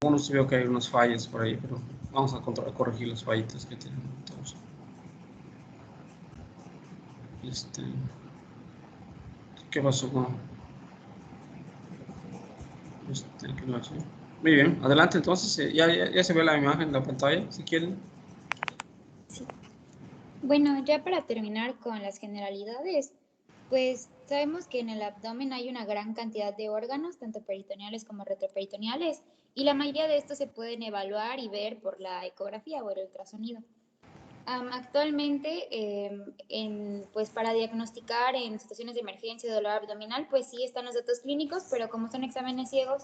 Bueno, sí veo que hay unos fallos por ahí, pero vamos a corregir los fallitos que tienen todos. ¿Qué pasó con qué no hace? Muy bien, adelante entonces, ya se ve la imagen en la pantalla, si quieren. Sí. Bueno, ya para terminar con las generalidades, pues sabemos que en el abdomen hay una gran cantidad de órganos, tanto peritoneales como retroperitoneales, y la mayoría de estos se pueden evaluar y ver por la ecografía o el ultrasonido. Actualmente, pues para diagnosticar en situaciones de emergencia de dolor abdominal, pues sí están los datos clínicos, pero como son exámenes ciegos,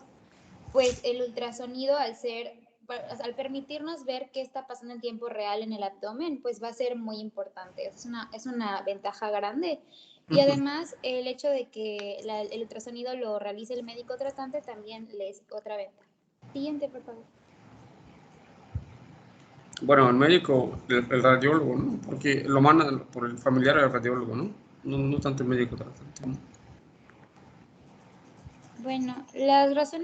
pues el ultrasonido al permitirnos ver qué está pasando en tiempo real en el abdomen, pues va a ser muy importante. Es una ventaja grande. Y además, el hecho de que el ultrasonido lo realice el médico tratante también le es otra ventaja. Siguiente, por favor. Bueno, el médico, el radiólogo, ¿no? Porque lo manda por el familiar del radiólogo, ¿no? No tanto el médico tratante, ¿no? Bueno, las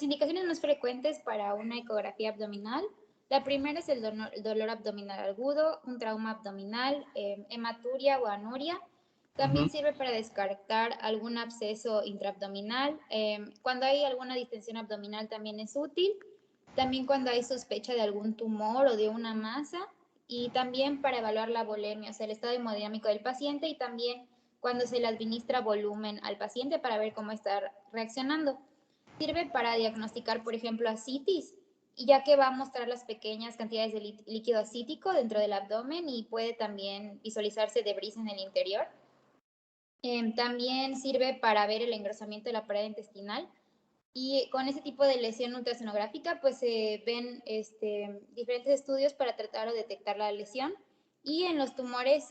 indicaciones más frecuentes para una ecografía abdominal, la primera es el dolor abdominal agudo, un trauma abdominal, hematuria o anuria. También sirve para descartar algún absceso intraabdominal. Cuando hay alguna distensión abdominal también es útil. También cuando hay sospecha de algún tumor o de una masa. Y también para evaluar la volemia, o sea, el estado hemodinámico del paciente, y también cuando se le administra volumen al paciente para ver cómo está reaccionando. Sirve para diagnosticar, por ejemplo, ascitis, ya que va a mostrar las pequeñas cantidades de líquido acítico dentro del abdomen y puede también visualizarse debris en el interior. También sirve para ver el engrosamiento de la pared intestinal. Y con ese tipo de lesión ultrasonográfica, pues se ven diferentes estudios para tratar o detectar la lesión. Y en los tumores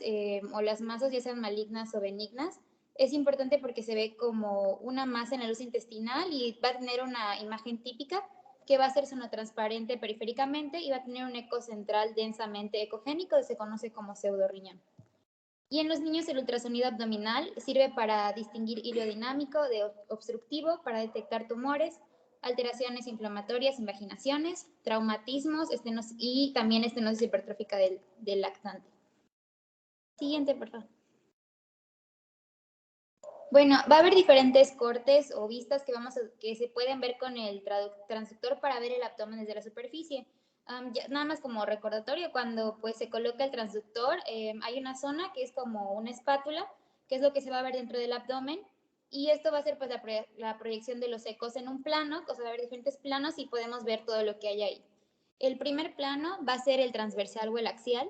o las masas, ya sean malignas o benignas, es importante porque se ve como una masa en la luz intestinal y va a tener una imagen típica que va a ser sonotransparente periféricamente y va a tener un eco central densamente ecogénico que se conoce como pseudorriñón. Y en los niños el ultrasonido abdominal sirve para distinguir hilo dinámico de obstructivo, para detectar tumores, alteraciones inflamatorias, invaginaciones, traumatismos y también estenosis hipertrófica del lactante. Siguiente, por favor. Bueno, va a haber diferentes cortes o vistas que se pueden ver con el transductor para ver el abdomen desde la superficie. Nada más como recordatorio, cuando pues se coloca el transductor, hay una zona que es como una espátula, que es lo que se va a ver dentro del abdomen, y esto va a ser pues la proyección de los ecos en un plano, o sea, va a haber diferentes planos y podemos ver todo lo que hay ahí. El primer plano va a ser el transversal o el axial,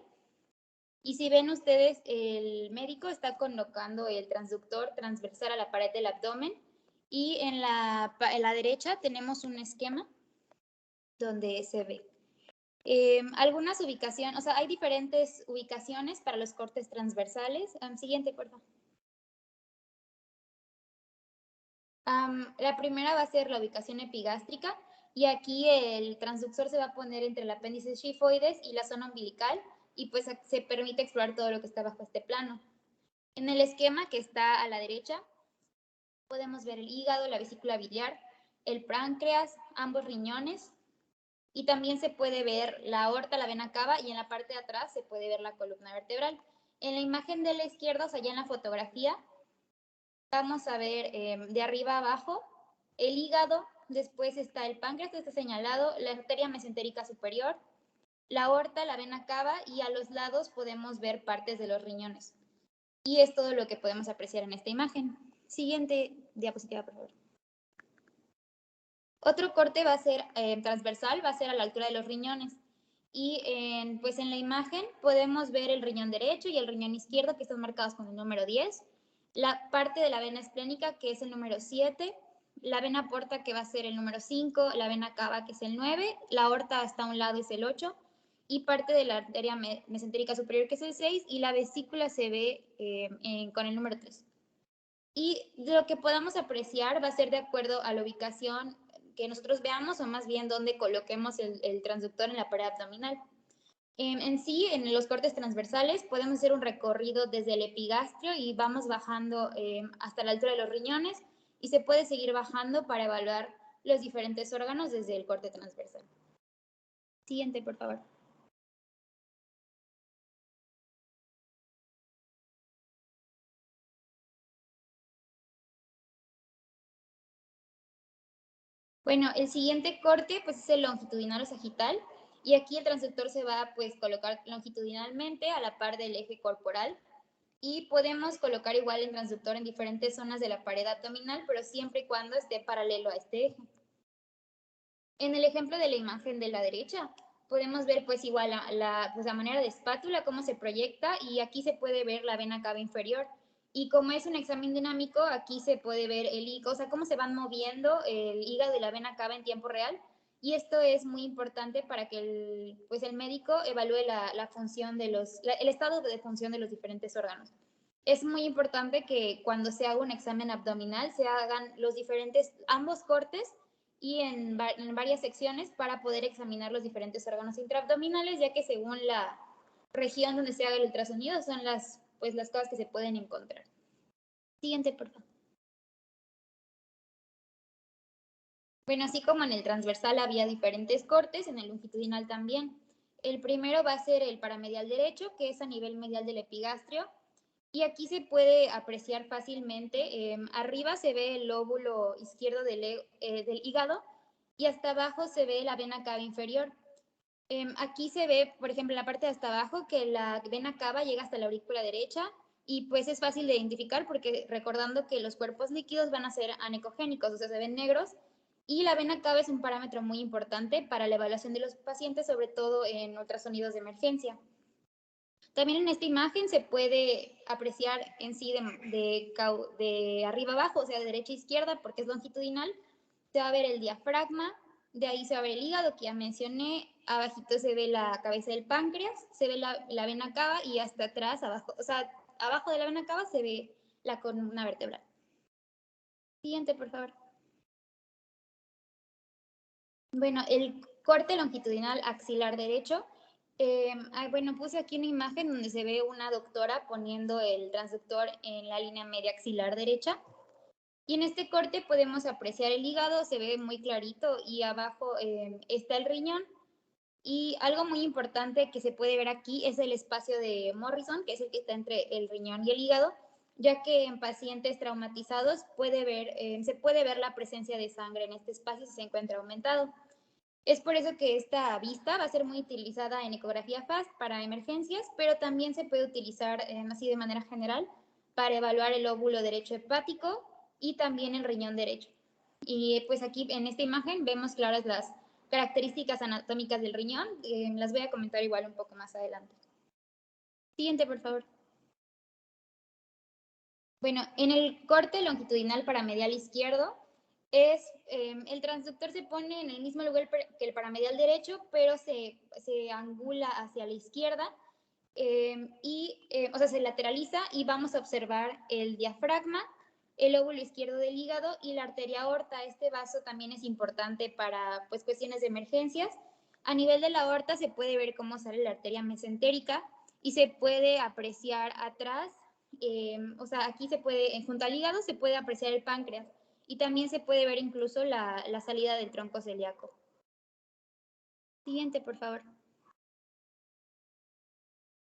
y si ven ustedes, el médico está colocando el transductor transversal a la pared del abdomen, y en la derecha tenemos un esquema donde se ve. Algunas ubicaciones, o sea, hay diferentes ubicaciones para los cortes transversales. Siguiente, por favor. La primera va a ser la ubicación epigástrica, y aquí el transductor se va a poner entre el apéndice xifoides y la zona umbilical, y pues se permite explorar todo lo que está bajo este plano. En el esquema que está a la derecha podemos ver el hígado, la vesícula biliar, el páncreas, ambos riñones, y también se puede ver la aorta, la vena cava, y en la parte de atrás se puede ver la columna vertebral. En la imagen de la izquierda, o sea, ya en la fotografía, vamos a ver de arriba a abajo el hígado, después está el páncreas que está señalado, la arteria mesentérica superior, la aorta, la vena cava, y a los lados podemos ver partes de los riñones. Y es todo lo que podemos apreciar en esta imagen. Siguiente diapositiva, por favor. Otro corte va a ser transversal, va a ser a la altura de los riñones. Y pues en la imagen podemos ver el riñón derecho y el riñón izquierdo, que están marcados con el número 10, la parte de la vena esplénica, que es el número 7, la vena porta, que va a ser el número 5, la vena cava, que es el 9, la aorta hasta un lado es el 8, y parte de la arteria mesentérica superior, que es el 6, y la vesícula se ve con el número 3. Y lo que podamos apreciar va a ser de acuerdo a la ubicación que nosotros veamos, o más bien donde coloquemos el transductor en la pared abdominal. En sí, en los cortes transversales podemos hacer un recorrido desde el epigastrio y vamos bajando hasta la altura de los riñones, y se puede seguir bajando para evaluar los diferentes órganos desde el corte transversal. Siguiente, por favor. Bueno, el siguiente corte pues es el longitudinal o sagital, y aquí el transductor se va a pues colocar longitudinalmente a la par del eje corporal, y podemos colocar igual el transductor en diferentes zonas de la pared abdominal, pero siempre y cuando esté paralelo a este eje. En el ejemplo de la imagen de la derecha, podemos ver pues igual la manera de espátula, cómo se proyecta, y aquí se puede ver la vena cava inferior. Y como es un examen dinámico, aquí se puede ver el hígado, o sea, cómo se van moviendo el hígado y la vena cava en tiempo real. Y esto es muy importante para que el médico evalúe la función de el estado de función de los diferentes órganos. Es muy importante que cuando se haga un examen abdominal se hagan ambos cortes y en varias secciones para poder examinar los diferentes órganos intraabdominales, ya que según la región donde se haga el ultrasonido son las cosas que se pueden encontrar. Siguiente, por favor. Bueno, así como en el transversal había diferentes cortes, en el longitudinal también. El primero va a ser el paramedial derecho, que es a nivel medial del epigastrio, y aquí se puede apreciar fácilmente. Arriba se ve el lóbulo izquierdo del hígado, y hasta abajo se ve la vena cava inferior. Aquí se ve, por ejemplo, en la parte de hasta abajo, que la vena cava llega hasta la aurícula derecha, y pues es fácil de identificar porque recordando que los cuerpos líquidos van a ser anecogénicos, o sea, se ven negros, y la vena cava es un parámetro muy importante para la evaluación de los pacientes, sobre todo en ultrasonidos de emergencia. También en esta imagen se puede apreciar en sí de arriba abajo, o sea, de derecha a izquierda, porque es longitudinal. Se va a ver el diafragma, de ahí se va a ver el hígado, que ya mencioné, abajito se ve la cabeza del páncreas, se ve la vena cava, y hasta atrás, abajo, o sea, abajo de la vena cava se ve la columna vertebral. Siguiente, por favor. Bueno, el corte longitudinal axilar derecho. Bueno, puse aquí una imagen donde se ve una doctora poniendo el transductor en la línea media axilar derecha. Y en este corte podemos apreciar el hígado, se ve muy clarito, y abajo está el riñón. Y algo muy importante que se puede ver aquí es el espacio de Morrison, que es el que está entre el riñón y el hígado, ya que en pacientes traumatizados se puede ver la presencia de sangre en este espacio si se encuentra aumentado. Es por eso que esta vista va a ser muy utilizada en ecografía FAST para emergencias, pero también se puede utilizar así de manera general para evaluar el lóbulo derecho hepático y también el riñón derecho. Y pues aquí en esta imagen vemos claras las características anatómicas del riñón. Las voy a comentar igual un poco más adelante. Siguiente, por favor. Bueno, en el corte longitudinal paramedial izquierdo, el transductor se pone en el mismo lugar que el paramedial derecho, pero se angula hacia la izquierda, o sea, se lateraliza, y vamos a observar el diafragma, el lóbulo izquierdo del hígado y la arteria aorta. Este vaso también es importante para pues, cuestiones de emergencias. A nivel de la aorta se puede ver cómo sale la arteria mesentérica, y se puede apreciar atrás, o sea, aquí se puede, junto al hígado se puede apreciar el páncreas, y también se puede ver incluso la salida del tronco celíaco. Siguiente, por favor.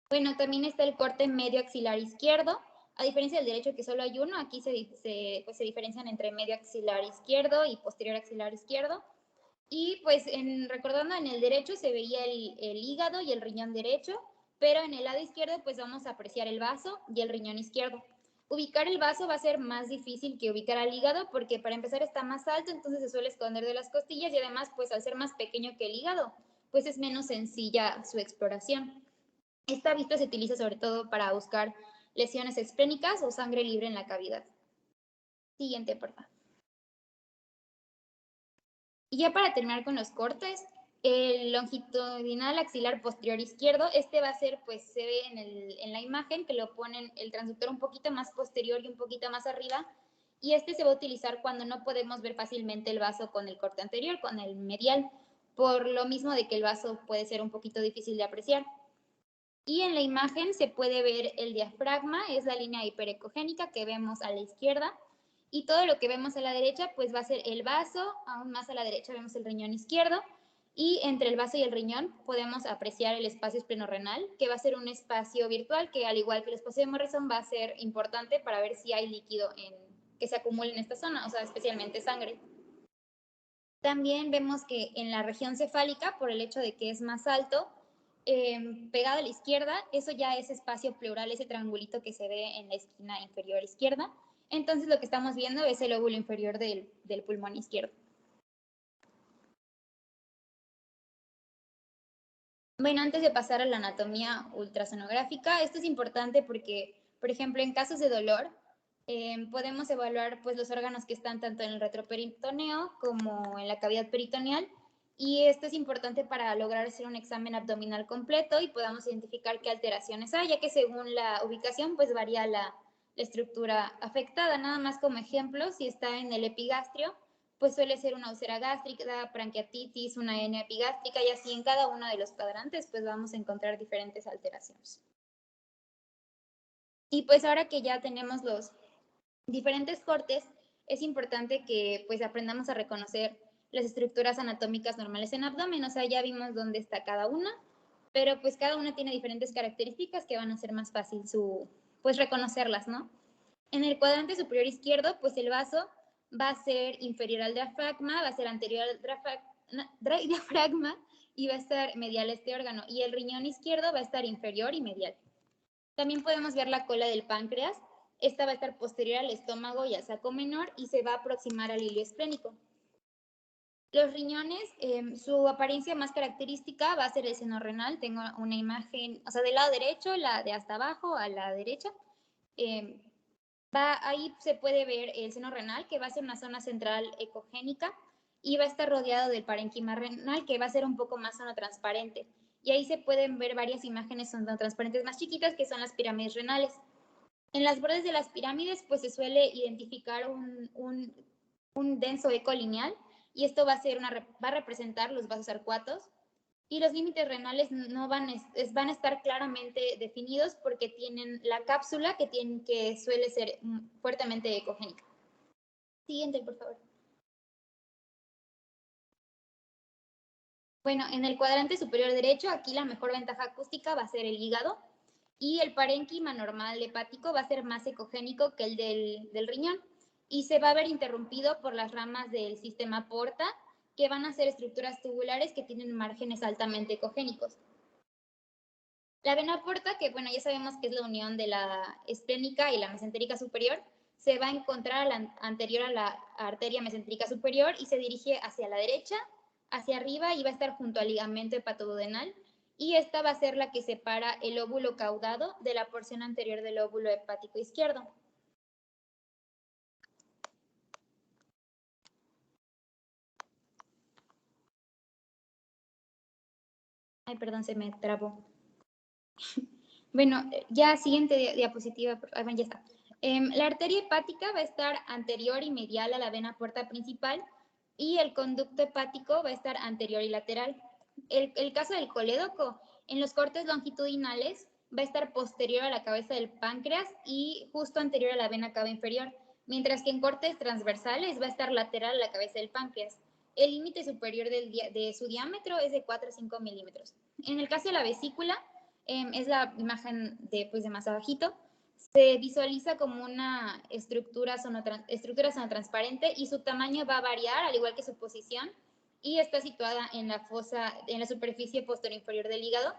Bueno, también está el corte medio axilar izquierdo. A diferencia del derecho, que solo hay uno, aquí se diferencian entre medio axilar izquierdo y posterior axilar izquierdo. Y pues recordando, en el derecho se veía el hígado y el riñón derecho, pero en el lado izquierdo pues vamos a apreciar el vaso y el riñón izquierdo. Ubicar el vaso va a ser más difícil que ubicar al hígado, porque para empezar está más alto, entonces se suele esconder de las costillas, y además pues al ser más pequeño que el hígado, pues es menos sencilla su exploración. Esta vista se utiliza sobre todo para buscar lesiones esplénicas o sangre libre en la cavidad. Siguiente, por favor. Y ya para terminar con los cortes, el longitudinal axilar posterior izquierdo, va a ser, pues se ve en la imagen que lo ponen el transductor un poquito más posterior y un poquito más arriba, y se va a utilizar cuando no podemos ver fácilmente el vaso con el corte anterior, con el medial, por lo mismo de que el vaso puede ser un poquito difícil de apreciar. Y en la imagen se puede ver el diafragma, es la línea hiperecogénica que vemos a la izquierda, Y todo lo que vemos a la derecha pues va a ser el vaso, aún más a la derecha vemos el riñón izquierdo, y entre el vaso y el riñón podemos apreciar el espacio esplenorenal, que va a ser un espacio virtual que, al igual que el espacio de Morrison, va a ser importante para ver si hay líquido que se acumule en esta zona, o sea, especialmente sangre. También vemos que en la región cefálica, por el hecho de que es más alto, pegado a la izquierda, eso ya es espacio pleural, ese triangulito que se ve en la esquina inferior izquierda. Entonces lo que estamos viendo es el lóbulo inferior del pulmón izquierdo. Bueno, antes de pasar a la anatomía ultrasonográfica, esto es importante porque, por ejemplo, en casos de dolor, podemos evaluar pues, los órganos que están tanto en el retroperitoneo como en la cavidad peritoneal, y esto es importante para lograr hacer un examen abdominal completo y podamos identificar qué alteraciones hay, ya que según la ubicación pues varía la estructura afectada. Nada más como ejemplo, si está en el epigastrio, pues suele ser una úlcera gástrica, pancreatitis, una hernia epigástrica, y así en cada uno de los cuadrantes pues vamos a encontrar diferentes alteraciones. Y pues ahora que ya tenemos los diferentes cortes, es importante que pues aprendamos a reconocer las estructuras anatómicas normales en abdomen. O sea, ya vimos dónde está cada una, pero pues cada una tiene diferentes características que van a hacer más fácil pues reconocerlas, ¿no? En el cuadrante superior izquierdo, pues el vaso va a ser inferior al diafragma, va a ser anterior al diafragma y va a estar medial a este órgano. Y el riñón izquierdo va a estar inferior y medial. También podemos ver la cola del páncreas. Esta va a estar posterior al estómago y al saco menor y se va a aproximar al hilo esplénico. Los riñones, su apariencia más característica va a ser el seno renal. Tengo una imagen, o sea, del lado derecho, la de hasta abajo a la derecha. Ahí se puede ver el seno renal, que va a ser una zona central ecogénica, y va a estar rodeado del parénquima renal, que va a ser un poco más sonotransparente. Y ahí se pueden ver varias imágenes sonotransparentes más chiquitas, que son las pirámides renales. En las bordes de las pirámides, pues se suele identificar un denso eco lineal, y esto va a representar los vasos arcuatos. Y los límites renales no van a estar claramente definidos porque tienen la cápsula que suele ser fuertemente ecogénica. Siguiente, por favor. Bueno, en el cuadrante superior derecho, aquí la mejor ventaja acústica va a ser el hígado, y el parénquima normal hepático va a ser más ecogénico que el del riñón, y se va a ver interrumpido por las ramas del sistema porta, que van a ser estructuras tubulares que tienen márgenes altamente ecogénicos. La vena porta, que bueno, ya sabemos que es la unión de la esplénica y la mesentérica superior, se va a encontrar anterior a la arteria mesentérica superior y se dirige hacia la derecha, hacia arriba, y va a estar junto al ligamento hepatoduodenal, y esta va a ser la que separa el óvulo caudado de la porción anterior del óvulo hepático izquierdo. Ay, perdón, se me trabó. Bueno, ya siguiente diapositiva, bueno, ya está. La arteria hepática va a estar anterior y medial a la vena porta principal, y el conducto hepático va a estar anterior y lateral. El caso del colédoco, en los cortes longitudinales va a estar posterior a la cabeza del páncreas y justo anterior a la vena cava inferior, mientras que en cortes transversales va a estar lateral a la cabeza del páncreas. El límite superior de su diámetro es de 4 a 5 milímetros. En el caso de la vesícula, es la imagen de más abajito, se visualiza como una estructura sonotransparente, y su tamaño va a variar al igual que su posición, y está situada en la superficie posterior inferior del hígado,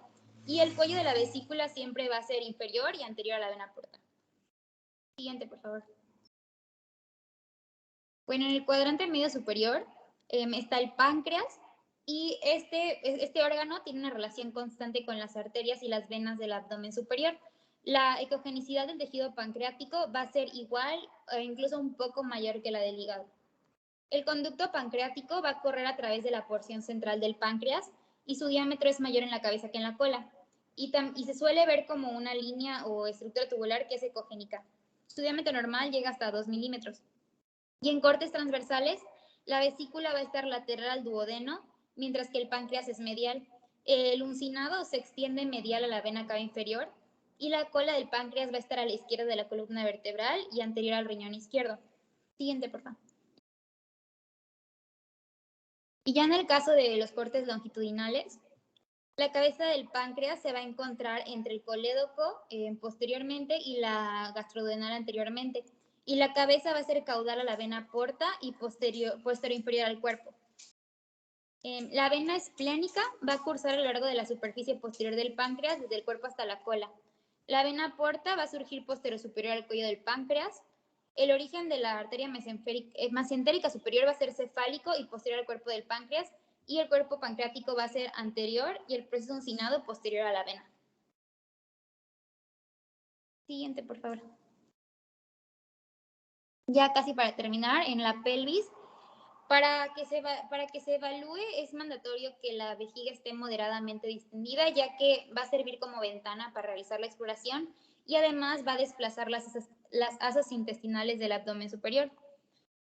y el cuello de la vesícula siempre va a ser inferior y anterior a la vena porta. Siguiente, por favor. Bueno, en el cuadrante medio superior está el páncreas, y este órgano tiene una relación constante con las arterias y las venas del abdomen superior. La ecogenicidad del tejido pancreático va a ser igual e incluso un poco mayor que la del hígado. El conducto pancreático va a correr a través de la porción central del páncreas, y su diámetro es mayor en la cabeza que en la cola. Y se suele ver como una línea o estructura tubular que es ecogénica. Su diámetro normal llega hasta 2 milímetros. Y en cortes transversales, la vesícula va a estar lateral al duodeno, mientras que el páncreas es medial. El uncinado se extiende medial a la vena cava inferior, y la cola del páncreas va a estar a la izquierda de la columna vertebral y anterior al riñón izquierdo. Siguiente, por favor. Y ya en el caso de los cortes longitudinales, la cabeza del páncreas se va a encontrar entre el colédoco posteriormente y la gastroduodenal anteriormente. Y la cabeza va a ser caudal a la vena porta y posterior inferior al cuerpo. La vena esplénica va a cursar a lo largo de la superficie posterior del páncreas, desde el cuerpo hasta la cola. La vena porta va a surgir posterior superior al cuello del páncreas. El origen de la arteria mesentérica superior va a ser cefálico y posterior al cuerpo del páncreas, y el cuerpo pancreático va a ser anterior y el proceso uncinado posterior a la vena. Siguiente, por favor. Ya casi para terminar, en la pelvis, para que se evalúe es mandatorio que la vejiga esté moderadamente distendida, ya que va a servir como ventana para realizar la exploración y además va a desplazar las asas intestinales del abdomen superior.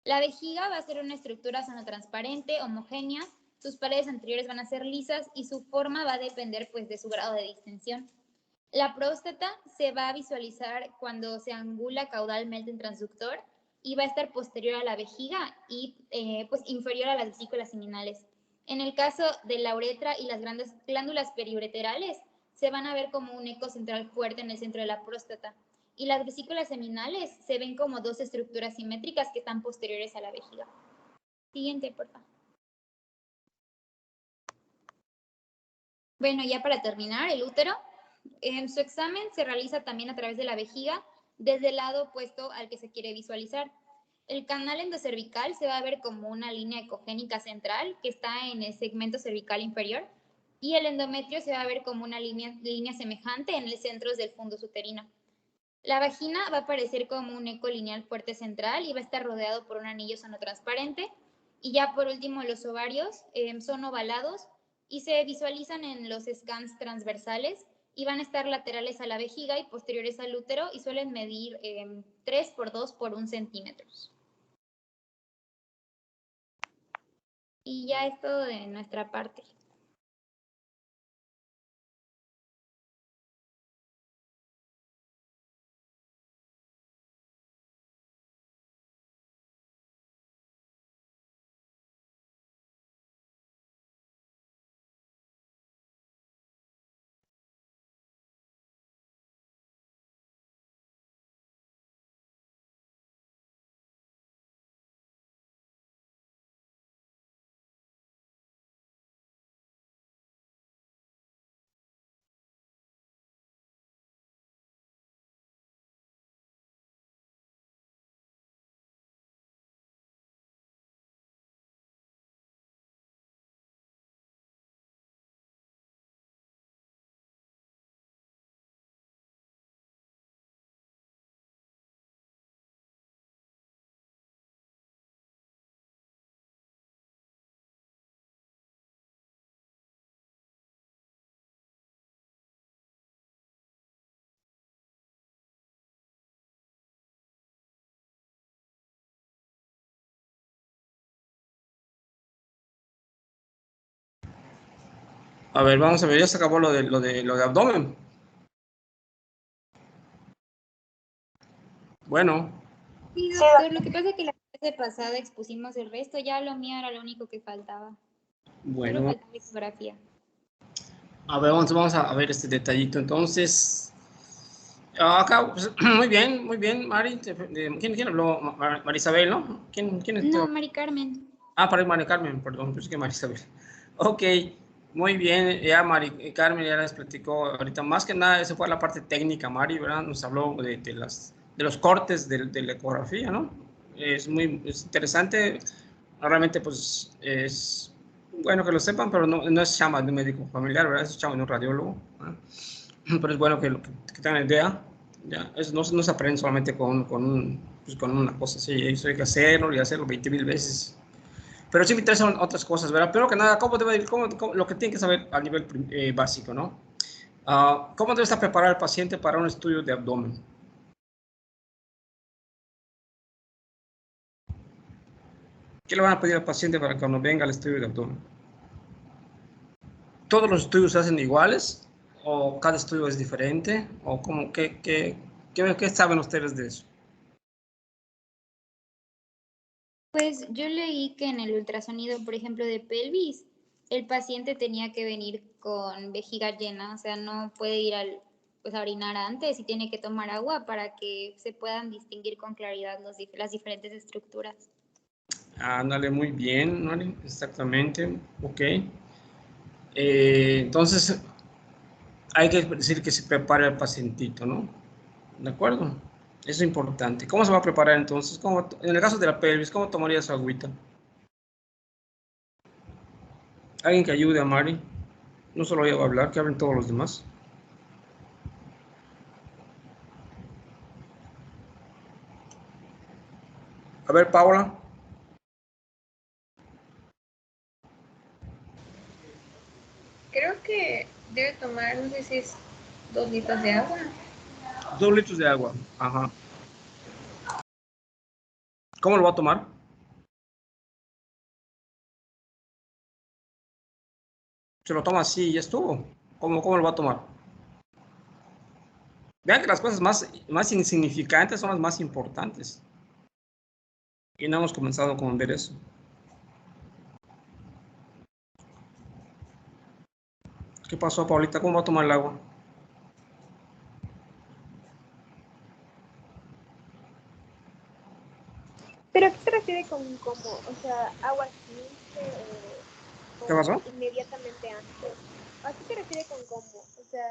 La vejiga va a ser una estructura sanotransparente, homogénea, sus paredes anteriores van a ser lisas y su forma va a depender pues de su grado de distensión. La próstata se va a visualizar cuando se angula caudalmente en transductor y va a estar posterior a la vejiga y pues inferior a las vesículas seminales. En el caso de la uretra y las grandes glándulas periureterales, se van a ver como un eco central fuerte en el centro de la próstata. Y las vesículas seminales se ven como dos estructuras simétricas que están posteriores a la vejiga. Siguiente, por favor. Bueno, ya para terminar, el útero. Su examen se realiza también a través de la vejiga, desde el lado opuesto al que se quiere visualizar. El canal endocervical se va a ver como una línea ecogénica central que está en el segmento cervical inferior, y el endometrio se va a ver como una línea semejante en el centro del fundus uterino. La vagina va a aparecer como un eco lineal fuerte central y va a estar rodeado por un anillo sanotransparente. Y ya por último, los ovarios son ovalados y se visualizan en los scans transversales y van a estar laterales a la vejiga y posteriores al útero y suelen medir 3 por 2 por 1 centímetros. Y ya es todo de nuestra parte. A ver, vamos a ver, ya se acabó lo de abdomen. Bueno. Sí, doctor, lo que pasa es que la clase pasada expusimos el resto, ya lo mío era lo único que faltaba. Bueno. Solo faltaba ecografía. A ver, vamos a ver este detallito. Entonces, acá, pues, muy bien, Mari. ¿Quién habló? Marisabel, ¿no? ¿Quién No, Mari Carmen. para Mari Carmen, perdón, pensé que Marisabel. Ok, muy bien, ya Mari Carmen ya les platicó ahorita. Más que nada, esa fue la parte técnica, Mari, ¿verdad? Nos habló de los cortes de la ecografía, ¿no? Es interesante. Realmente, pues, es bueno que lo sepan, pero no es chamba de un médico familiar, ¿verdad? Es chamba de un radiólogo, ¿verdad? Pero es bueno que tengan idea. Ya, eso no se aprende solamente con una cosa así. Eso hay que hacerlo y hacerlo 20,000 veces. Pero sí me interesan otras cosas, ¿verdad? Pero que nada, lo que tiene que saber a nivel básico, ¿no? ¿Cómo debe estar preparado el paciente para un estudio de abdomen? ¿Qué le van a pedir al paciente para cuando venga al estudio de abdomen? ¿Todos los estudios se hacen iguales? ¿O cada estudio es diferente? ¿O qué saben ustedes de eso? Pues yo leí que en el ultrasonido, por ejemplo, de pelvis, el paciente tenía que venir con vejiga llena, o sea, no puede ir pues, a orinar antes y tiene que tomar agua para que se puedan distinguir con claridad las diferentes estructuras. Ándale, muy bien, Mari, exactamente, ok. Entonces, hay que decir que se prepare el pacientito, ¿no? ¿De acuerdo? Eso es importante. ¿Cómo se va a preparar entonces? En el caso de la pelvis, ¿cómo tomaría su agüita? Alguien que ayude a Mari. No solo ella va a hablar, que hablen todos los demás. A ver, Paula. Creo que debe tomar, no sé si es 2 litros de agua. 2 litros de agua. Ajá. ¿Cómo lo va a tomar? Se lo toma así y ya estuvo. ¿Cómo lo va a tomar? Vean que las cosas más insignificantes son las más importantes. Y no hemos comenzado con ver eso. ¿Qué pasó, Paulita? ¿Cómo va a tomar el agua? ¿Pero a qué se refiere con cómo? O sea, agua simple ¿Qué o pasó? inmediatamente antes. ¿A qué se refiere con cómo? O sea,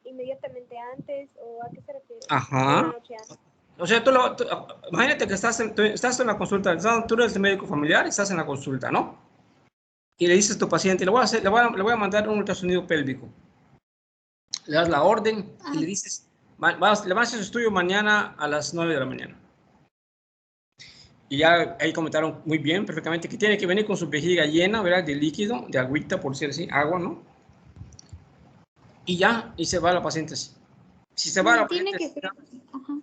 inmediatamente antes o a qué se refiere? Una Ajá. noche antes. O sea, imagínate que estás en la consulta, tú eres el médico familiar, estás en la consulta, ¿no? Y le dices a tu paciente, le voy a mandar un ultrasonido pélvico. Le das la orden y le dices, le vas a hacer su estudio mañana a las 9 de la mañana. Y ya ahí comentaron muy bien, perfectamente, que tiene que venir con su vejiga llena, ¿verdad? De líquido, de agüita, por decir así, agua, ¿no? Y ya, y se va la paciente así. Si se va la Tiene paciente que así, ser. Ajá.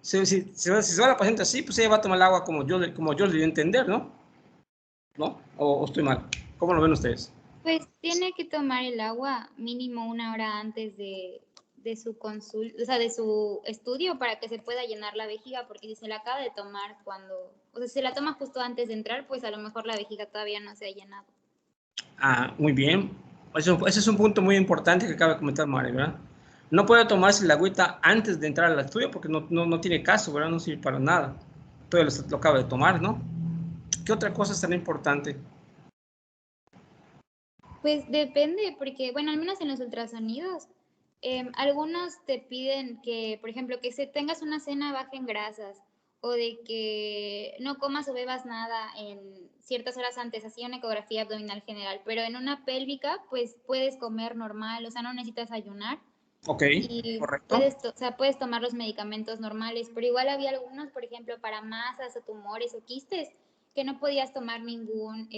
si se va la paciente así, pues ella va a tomar el agua como yo le di a entender, ¿no? ¿No? ¿O estoy mal? ¿Cómo lo ven ustedes? Pues tiene que tomar el agua mínimo 1 hora antes de su consulta, o sea, de su estudio para que se pueda llenar la vejiga, porque si se la acaba de tomar o sea, si se la toma justo antes de entrar, pues a lo mejor la vejiga todavía no se ha llenado. Muy bien. Ese es un punto muy importante que acaba de comentar Mari, ¿verdad? No puede tomarse la agüita antes de entrar al estudio porque no tiene caso, ¿verdad? No sirve para nada. Todo lo acaba de tomar, ¿no? ¿Qué otra cosa es tan importante? Pues depende, porque, bueno, al menos en los ultrasonidos, algunos te piden que, por ejemplo, que tengas una cena baja en grasas o de que no comas o bebas nada en ciertas horas antes, así una ecografía abdominal general, pero en una pélvica, pues puedes comer normal, o sea, no necesitas ayunar. Ok, Y correcto. puedes tomar los medicamentos normales, pero igual había algunos, por ejemplo, para masas o tumores o quistes, que no podías tomar ningún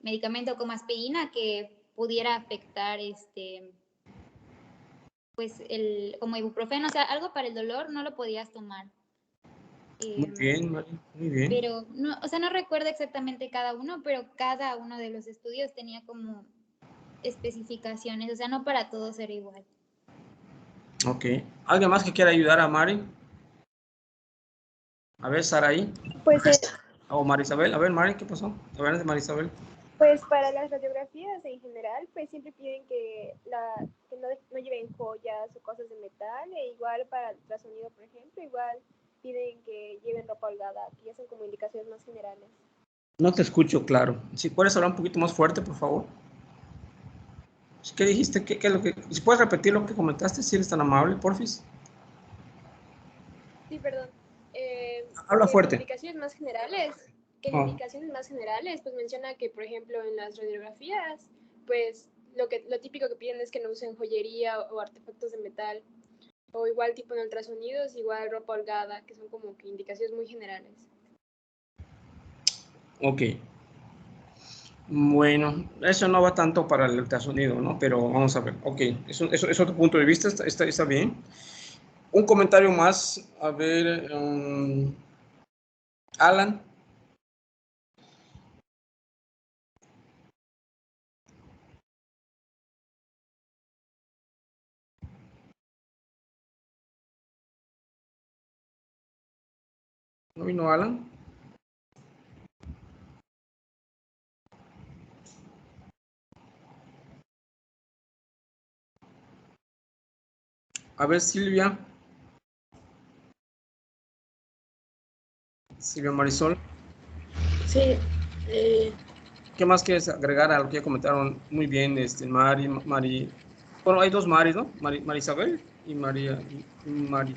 medicamento como aspirina que pudiera afectar pues como ibuprofeno, o sea, algo para el dolor no lo podías tomar. Muy bien, Mari, muy bien. Pero no, o sea, no recuerdo exactamente cada uno, pero cada uno de los estudios tenía como especificaciones, o sea, no para todos era igual. Ok. ¿Alguien más que quiera ayudar a Mari? A ver, Saraí. Pues, O Marisabel. A ver, Mari, ¿qué pasó? A ver, Marisabel. pues para las radiografías en general, pues siempre piden que no lleven joyas o cosas de metal, e igual para el ultrasonido, por ejemplo, igual piden que lleven ropa holgada, que ya son como indicaciones más generales. No te escucho claro. Si puedes hablar un poquito más fuerte, por favor. ¿Qué dijiste? ¿Qué es lo que... Si puedes repetir lo que comentaste, si eres tan amable, porfis. Sí, perdón. Habla Que en fuerte. indicaciones más generales, pues menciona que, por ejemplo, en las radiografías, pues lo típico que piden es que no usen joyería o artefactos de metal, o igual tipo en ultrasonidos, igual ropa holgada, que son como que indicaciones muy generales. Ok. Bueno, eso no va tanto para el ultrasonido, ¿no? Pero vamos a ver. Ok, eso es otro punto de vista, está bien. Un comentario más, a ver, Alan. ¿No vino Alan? A ver, Silvia. Silvia Marisol. Sí. ¿Qué más quieres agregar a lo que ya comentaron? Muy bien, Mari. Bueno, hay dos Maris, ¿no? Mari Isabel y Mari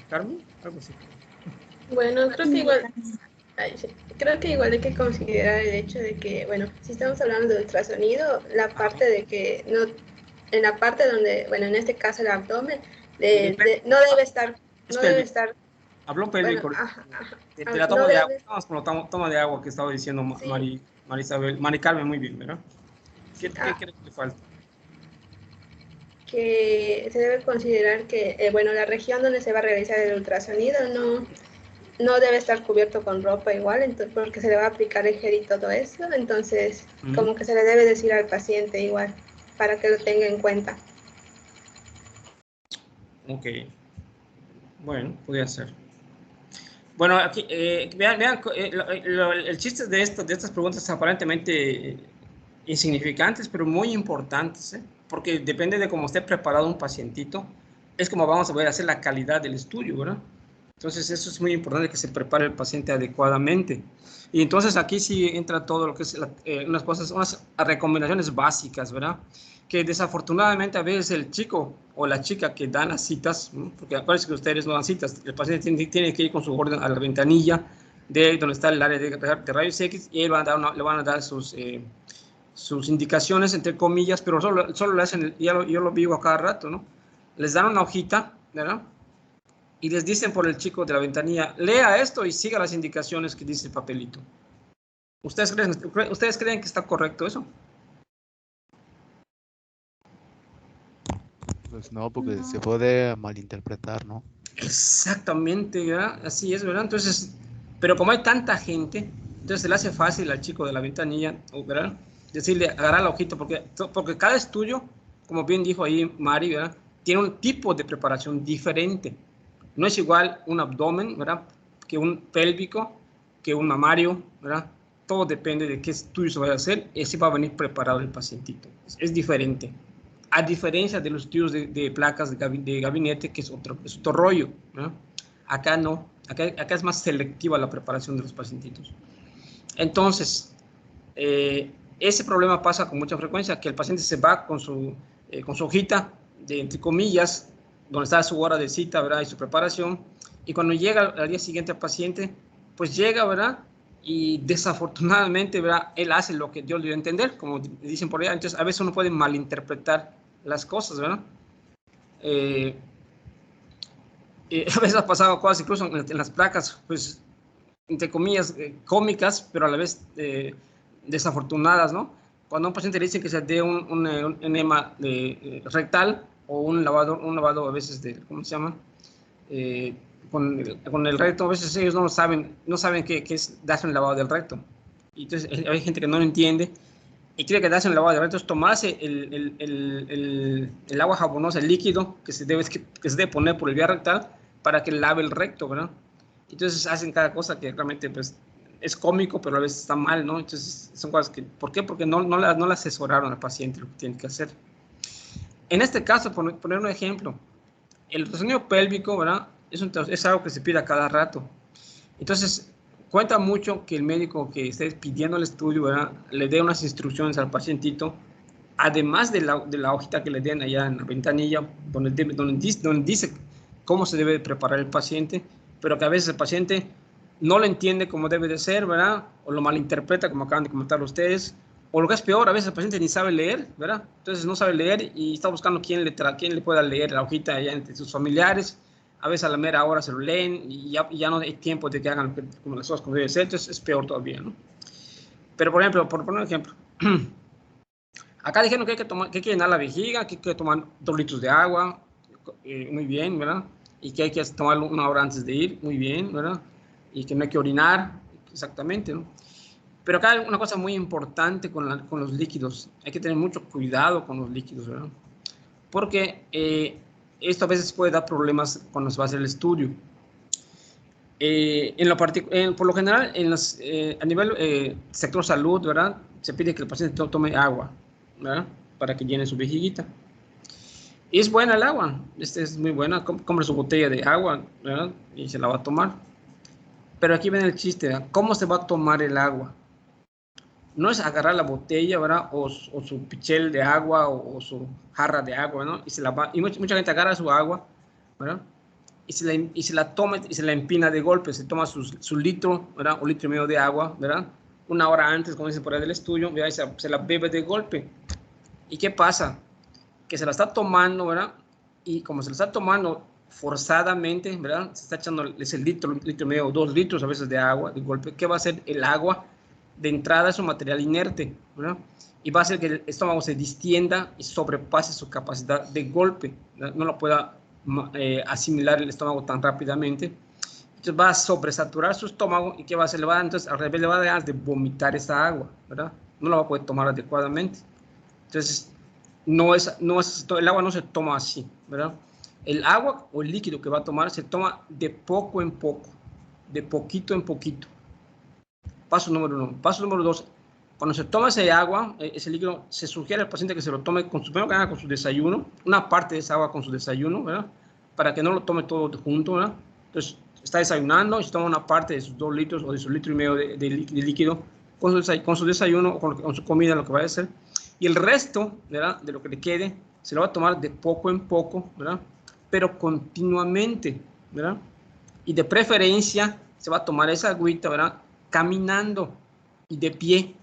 Carmen, algo así. Bueno, creo que igual, sí, creo que igual hay que considerar el hecho de que, bueno, si estamos hablando de ultrasonido, la parte de que no, en la parte donde, bueno, en este caso el abdomen, no debe estar, Habló pélvico. Bueno, de la toma de agua. Vamos con la toma de agua que estaba diciendo sí. Mari Isabel. Mari Carmen, muy bien, ¿verdad? ¿Qué crees que le falta? Que se debe considerar que, bueno, la región donde se va a realizar el ultrasonido no debe estar cubierto con ropa igual, entonces, porque se le va a aplicar el gel y todo eso, entonces como que se le debe decir al paciente igual, para que lo tenga en cuenta. Ok. Bueno, podría ser. Bueno, aquí, vean el chiste de estas preguntas aparentemente insignificantes, pero muy importantes, ¿eh? Porque depende de cómo esté preparado un pacientito, es como vamos a ver hacer la calidad del estudio, ¿verdad? Entonces eso es muy importante, que se prepare el paciente adecuadamente. Y entonces aquí sí entra todo lo que es unas recomendaciones básicas, ¿verdad? Que desafortunadamente a veces el chico o la chica que dan las citas, ¿no? Porque acuérdense que ustedes no dan citas, el paciente tiene que ir con su orden a la ventanilla de donde está el área de rayos X, y le van a dar sus indicaciones, entre comillas, pero solo le hacen, yo lo vivo a cada rato, ¿no? Les dan una hojita, ¿verdad? Y les dicen por el chico de la ventanilla, lea esto y siga las indicaciones que dice el papelito. ¿Ustedes creen que está correcto eso? Pues no, porque se puede malinterpretar, ¿no? Exactamente, ¿verdad? Así es, ¿verdad? Entonces, pero como hay tanta gente, entonces se le hace fácil al chico de la ventanilla, ¿verdad? Decirle, agarrar la hojita, porque cada estudio, como bien dijo ahí Mari, ¿verdad? Tiene un tipo de preparación diferente. No es igual un abdomen, ¿verdad? Que un pélvico, que un mamario, ¿verdad? Todo depende de qué estudio se vaya a hacer, y así va a venir preparado el pacientito. Es diferente. A diferencia de los estudios de placas de gabinete, que es otro rollo, ¿no? Acá no, acá es más selectiva la preparación de los pacientitos. Entonces, ese problema pasa con mucha frecuencia, que el paciente se va con su hojita, entre comillas, donde está su hora de cita, ¿verdad? Y su preparación, y cuando llega al día siguiente el paciente, pues llega, ¿verdad? Y desafortunadamente, ¿verdad? Él hace lo que Dios le dio a entender, como dicen por allá. Entonces, a veces uno puede malinterpretar las cosas, ¿verdad? A veces ha pasado cosas, incluso en las placas, pues, entre comillas, cómicas, pero a la vez desafortunadas, ¿no? Cuando a un paciente le dicen que se dé un enema rectal, o un lavado a veces ¿cómo se llama? Con el recto, a veces ellos no saben qué es darse un lavado del recto. Y entonces hay gente que no lo entiende y cree que darse un lavado del recto es tomarse el agua jabonosa, el líquido que se debe poner por el vía rectal para que lave el recto, ¿verdad? Entonces hacen cada cosa que realmente pues, es cómico, pero a veces está mal, ¿no? Entonces son cosas que, ¿por qué? Porque no le asesoraron al paciente lo que tiene que hacer. En este caso, poner un ejemplo, el ultrasonido pélvico, ¿verdad? Es algo que se pide a cada rato. Entonces, cuenta mucho que el médico que esté pidiendo el estudio, ¿verdad? Le dé unas instrucciones al pacientito, además de la hojita que le den allá en la ventanilla, donde dice cómo se debe preparar el paciente, pero que a veces el paciente no lo entiende como debe de ser, ¿verdad? O lo malinterpreta, como acaban de comentar ustedes. O lo que es peor, a veces el paciente ni sabe leer, ¿verdad? Entonces no sabe leer y está buscando quién le pueda leer la hojita allá entre sus familiares. A veces a la mera hora se lo leen y ya no hay tiempo de que hagan como las cosas como debe ser, entonces es peor todavía, ¿no? Pero, por ejemplo, por poner un ejemplo, acá dijeron que hay que llenar la vejiga, que hay que tomar 2 litros de agua, muy bien, ¿verdad? Y que hay que tomarlo 1 hora antes de ir, muy bien, ¿verdad? Y que no hay que orinar, exactamente, ¿no? Pero acá hay una cosa muy importante con los líquidos. Hay que tener mucho cuidado con los líquidos, ¿verdad? Porque esto a veces puede dar problemas cuando se va a hacer el estudio. Por lo general, a nivel sector salud, ¿verdad? Se pide que el paciente tome agua, ¿verdad? Para que llene su vejiguita. Y es buena el agua, es muy buena, compre su botella de agua, ¿verdad? Y se la va a tomar. Pero aquí viene el chiste, ¿verdad? ¿Cómo se va a tomar el agua? No es agarrar la botella, ¿verdad? O su pichel de agua o su jarra de agua, ¿no? Y mucha gente agarra su agua, ¿verdad? Y se la toma y se la empina de golpe, se toma su litro, ¿verdad? O litro y medio de agua, ¿verdad? Una hora antes, como dicen por ahí del estudio, ¿verdad? Y se la bebe de golpe. ¿Y qué pasa? Que se la está tomando, ¿verdad? Y como se la está tomando forzadamente, ¿verdad? Se está echando ese litro y medio, 2 litros a veces de agua de golpe. ¿Qué va a hacer el agua? De entrada es un material inerte, ¿verdad? Y va a hacer que el estómago se distienda y sobrepase su capacidad de golpe, ¿verdad? No lo pueda asimilar el estómago tan rápidamente. Entonces va a sobresaturar su estómago y ¿qué va a hacer? Entonces al revés le va a dar ganas de vomitar esa agua, ¿verdad? No la va a poder tomar adecuadamente. Entonces el agua no se toma así, ¿verdad? El agua o el líquido que va a tomar se toma de poco en poco, de poquito en poquito. Paso número 1. Paso número 2. Cuando se toma ese agua, ese líquido, se sugiere al paciente que se lo tome con su desayuno, una parte de esa agua con su desayuno, ¿verdad? Para que no lo tome todo junto, ¿verdad? Entonces, está desayunando y se toma una parte de sus 2 litros o de su litro y medio de líquido con su desayuno o con su comida, lo que vaya a hacer. Y el resto, ¿verdad? De lo que le quede, se lo va a tomar de poco en poco, ¿verdad? Pero continuamente, ¿verdad? Y de preferencia, se va a tomar esa agüita, ¿verdad? Caminando y de pie,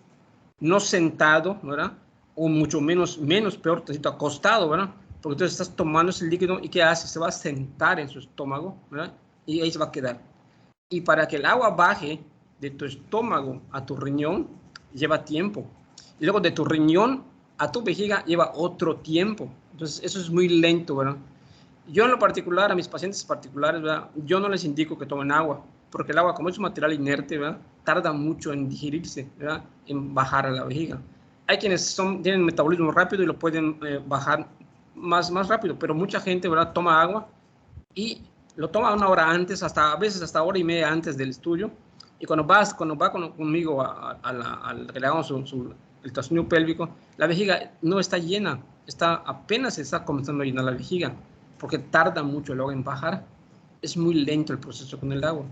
no sentado, ¿verdad? O mucho menos peor, acostado, ¿verdad? Porque entonces estás tomando ese líquido y ¿qué hace? Se va a sentar en su estómago, ¿verdad? Y ahí se va a quedar. Y para que el agua baje de tu estómago a tu riñón, lleva tiempo. Y luego de tu riñón a tu vejiga lleva otro tiempo. Entonces eso es muy lento, ¿verdad? Yo en lo particular, a mis pacientes particulares, ¿verdad? Yo no les indico que tomen agua, porque el agua, como es un material inerte, ¿verdad? Tarda mucho en digerirse, ¿verdad? En bajar a la vejiga. Hay quienes tienen metabolismo rápido y lo pueden bajar más rápido, pero mucha gente, ¿verdad? Toma agua y lo toma una hora antes, a veces hasta hora y media antes del estudio. Y cuando va conmigo al que le hagamos el ultrasonido pélvico, la vejiga no está llena, apenas se está comenzando a llenar la vejiga, porque tarda mucho el agua en bajar. Es muy lento el proceso con el agua.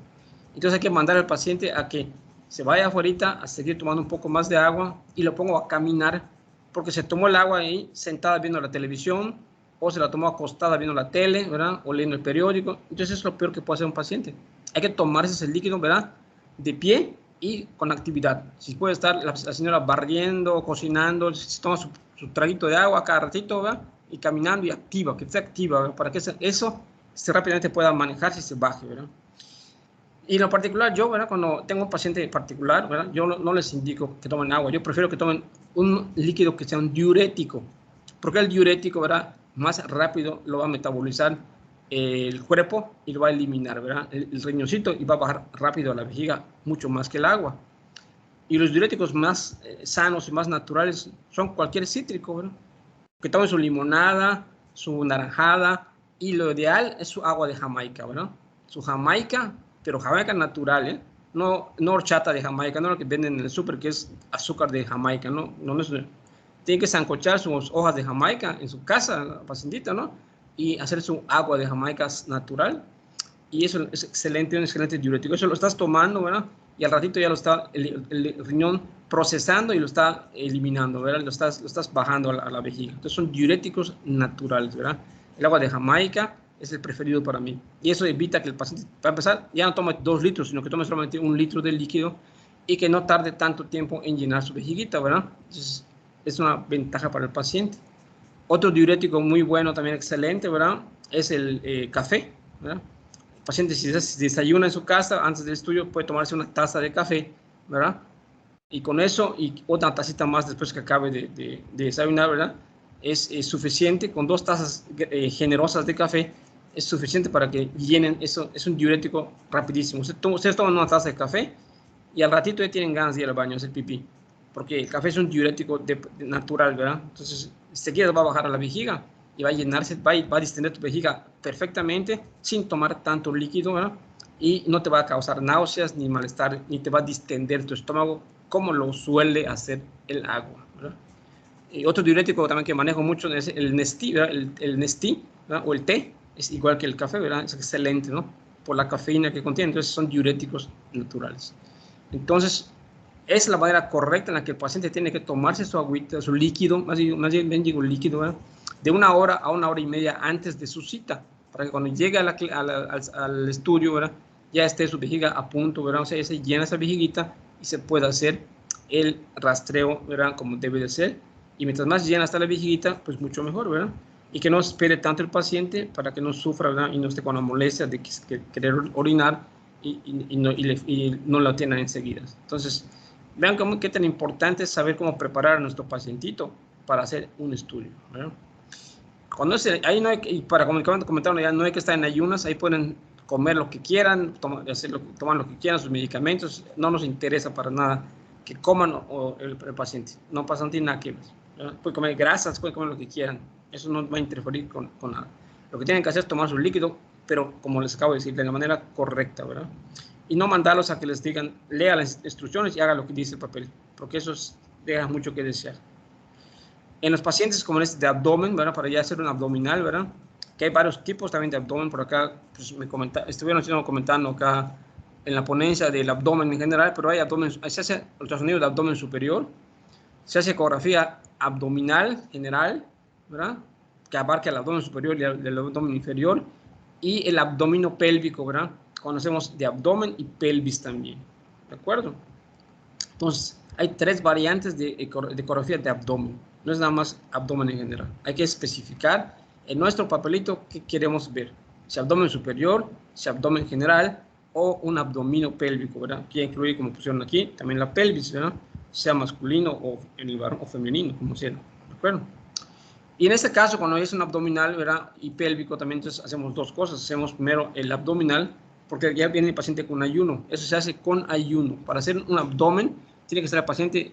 Entonces hay que mandar al paciente a que se vaya afuera a seguir tomando un poco más de agua y lo pongo a caminar, porque se tomó el agua ahí sentada viendo la televisión o se la tomó acostada viendo la tele, ¿verdad? O leyendo el periódico. Entonces es lo peor que puede hacer un paciente. Hay que tomarse ese líquido, ¿verdad? De pie y con actividad. Si puede estar la señora barriendo, cocinando, si toma su traguito de agua cada ratito, ¿verdad? Y caminando y activa, que esté activa, ¿verdad? Para que eso se rápidamente pueda manejarse y se baje, ¿verdad? Y en lo particular, yo, ¿verdad? Cuando tengo un paciente particular, ¿verdad? Yo no les indico que tomen agua, yo prefiero que tomen un líquido que sea un diurético, porque el diurético, ¿verdad? Más rápido lo va a metabolizar el cuerpo y lo va a eliminar, ¿verdad? El riñoncito, y va a bajar rápido a la vejiga, mucho más que el agua. Y los diuréticos más sanos y más naturales son cualquier cítrico, ¿verdad? Que tomen su limonada, su naranjada, y lo ideal es su agua de Jamaica, ¿verdad? Su Jamaica, pero Jamaica natural, ¿eh? No horchata de Jamaica, no lo que venden en el súper, que es azúcar de Jamaica, ¿no? Tiene que sancochar sus hojas de Jamaica en su casa, la pacientita, ¿no? Y hacer su agua de Jamaica natural. Y eso es excelente, un excelente diurético. Eso lo estás tomando, ¿verdad? Y al ratito ya lo está el riñón procesando y lo está eliminando, ¿verdad? Lo estás bajando a la vejiga. Entonces son diuréticos naturales, ¿verdad? El agua de Jamaica es el preferido para mí. Y eso evita que el paciente, para empezar, ya no tome 2 litros, sino que tome solamente 1 litro de líquido y que no tarde tanto tiempo en llenar su vejiguita, ¿verdad? Entonces es una ventaja para el paciente. Otro diurético muy bueno, también excelente, ¿verdad? Es el café, ¿verdad? El paciente, si desayuna en su casa antes del estudio, puede tomarse una taza de café, ¿verdad? Y con eso, y otra tacita más después que acabe de desayunar, ¿verdad? Es suficiente. Con 2 tazas generosas de café, es suficiente para que llenen eso. Es un diurético rapidísimo. Ustedes toman una taza de café y al ratito ya tienen ganas de ir al baño a hacer pipí, porque el café es un diurético natural, ¿verdad? Entonces, enseguida va a bajar a la vejiga y va a llenarse, va a distender tu vejiga perfectamente sin tomar tanto líquido, ¿verdad? Y no te va a causar náuseas ni malestar, ni te va a distender tu estómago como lo suele hacer el agua, ¿verdad? Y otro diurético también que manejo mucho es el Nestí, ¿verdad? El Nestí, ¿verdad? O el té, es igual que el café, ¿verdad? Es excelente, ¿no? Por la cafeína que contiene, entonces son diuréticos naturales. Entonces, es la manera correcta en la que el paciente tiene que tomarse su agüita, su líquido, más bien digo líquido, ¿verdad? De 1 hora a 1 hora y media antes de su cita, para que cuando llegue al estudio, ¿verdad? Ya esté su vejiga a punto, ¿verdad? O sea, ya se llena esa vejiguita y se pueda hacer el rastreo, ¿verdad? Como debe de ser. Y mientras más llena está la vejiguita, pues mucho mejor, ¿verdad? Y que no espere tanto el paciente para que no sufra, ¿verdad? Y no esté con la molestia de querer orinar y no la tengan enseguida. Entonces, vean qué tan importante es saber cómo preparar a nuestro pacientito para hacer un estudio, ¿verdad? Ahí no hay, y para comentaron ya, no hay que estar en ayunas, ahí pueden comer lo que quieran, tomar lo que quieran, sus medicamentos, no nos interesa para nada que coman el paciente, no pasa nada que ver. Pueden comer grasas, pueden comer lo que quieran, eso no va a interferir con nada. Lo que tienen que hacer es tomar su líquido, pero como les acabo de decir, de la manera correcta, ¿verdad? Y no mandarlos a que les digan, lea las instrucciones y haga lo que dice el papel, porque eso deja mucho que desear. En los pacientes como este de abdomen, ¿verdad? Para ya hacer un abdominal, ¿verdad? Que hay varios tipos también de abdomen, por acá pues estuvieron comentando acá en la ponencia del abdomen en general, pero hay abdomen, se hace ultrasonido del abdomen superior, se hace ecografía abdominal general, ¿verdad? Que abarca el abdomen superior y el abdomen inferior, y el abdomino pélvico, ¿verdad? Conocemos de abdomen y pelvis también, ¿de acuerdo? Entonces, hay 3 variantes de ecografía de abdomen, no es nada más abdomen en general, hay que especificar en nuestro papelito qué queremos ver, si abdomen superior, si abdomen general, o un abdomino pélvico, ¿verdad? Que incluye, como pusieron aquí, también la pelvis, ¿verdad? Sea masculino o en el varón o femenino, como sea, ¿de acuerdo? Y en este caso, cuando es un abdominal, ¿verdad? Y pélvico, también entonces hacemos 2 cosas. Hacemos primero el abdominal, porque ya viene el paciente con ayuno. Eso se hace con ayuno. Para hacer un abdomen, tiene que estar el paciente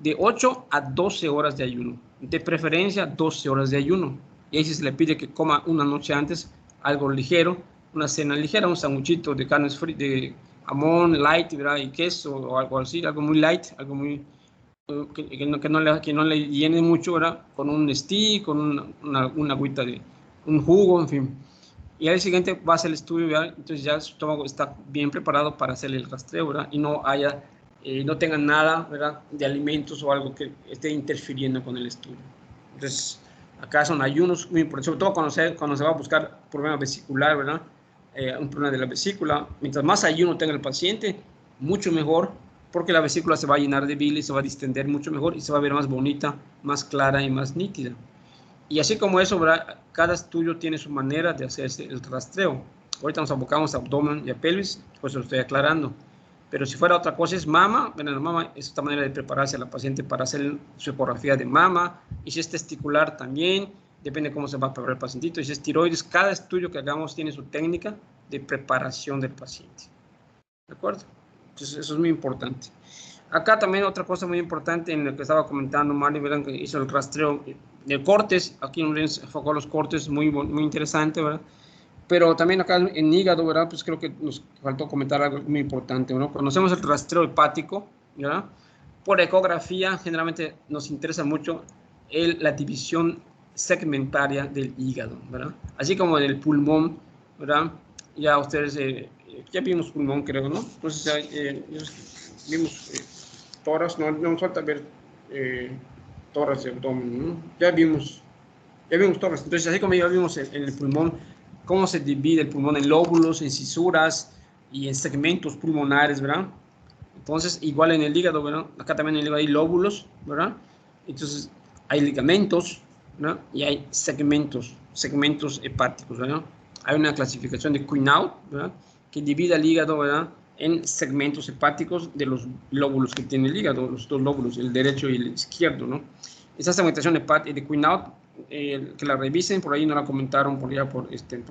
de 8 a 12 horas de ayuno. De preferencia, 12 horas de ayuno. Y ahí sí se le pide que coma una noche antes algo ligero, una cena ligera, un sanguchito de carnes fritas, de jamón light, ¿verdad? Y queso o algo así, algo muy light, algo muy que no le llene mucho, ¿verdad? Con un stick, con una agüita de un jugo, en fin. Y al siguiente va a hacer el estudio, ¿verdad? Entonces ya su estómago está bien preparado para hacer el rastreo, ¿verdad? Y no tengan nada, ¿verdad? De alimentos o algo que esté interfiriendo con el estudio. Entonces, acá son ayunos muy importantes, sobre todo cuando se va a buscar problema vesicular, ¿verdad? Un problema de la vesícula. Mientras más ayuno tenga el paciente, mucho mejor, porque la vesícula se va a llenar de bilis, se va a distender mucho mejor y se va a ver más bonita, más clara y más nítida. Y así como eso, ¿verdad? Cada estudio tiene su manera de hacerse el rastreo. Ahorita nos abocamos a abdomen y a pelvis, pues lo estoy aclarando. Pero si fuera otra cosa es mama, bueno, la mama es otra manera de prepararse a la paciente para hacer su ecografía de mama, y si es testicular también, depende de cómo se va a preparar el pacientito, y si es tiroides, cada estudio que hagamos tiene su técnica de preparación del paciente. ¿De acuerdo? Entonces eso es muy importante. Acá también otra cosa muy importante en lo que estaba comentando Mari, verán que hizo el rastreo de cortes, aquí nos enfocó los cortes, muy interesante, ¿verdad? Pero también acá en hígado, ¿verdad? Pues creo que nos faltó comentar algo muy importante, ¿no? Cuando hacemos el rastreo hepático, ¿verdad? Por ecografía, generalmente nos interesa mucho la división segmentaria del hígado, ¿verdad? Así como en el pulmón, ¿verdad? Ya ustedes, ya vimos pulmón, creo, ¿no? Entonces ya vimos tórax, no nos falta ver tórax de abdomen, ¿no? Ya vimos tórax. Entonces, así como ya vimos en el pulmón, cómo se divide el pulmón en lóbulos, en cisuras y en segmentos pulmonares, ¿verdad? Entonces, igual en el hígado, ¿verdad? Acá también en el hígado hay lóbulos, ¿verdad? Entonces, hay ligamentos, ¿verdad? Y hay segmentos hepáticos, ¿verdad? Hay una clasificación de Kuhnau, ¿verdad? Que divide el hígado, ¿verdad? En segmentos hepáticos de los lóbulos que tiene el hígado, los 2 lóbulos, el derecho y el izquierdo, ¿no? Esa segmentación de Kuhnau, que la revisen, por ahí no la comentaron por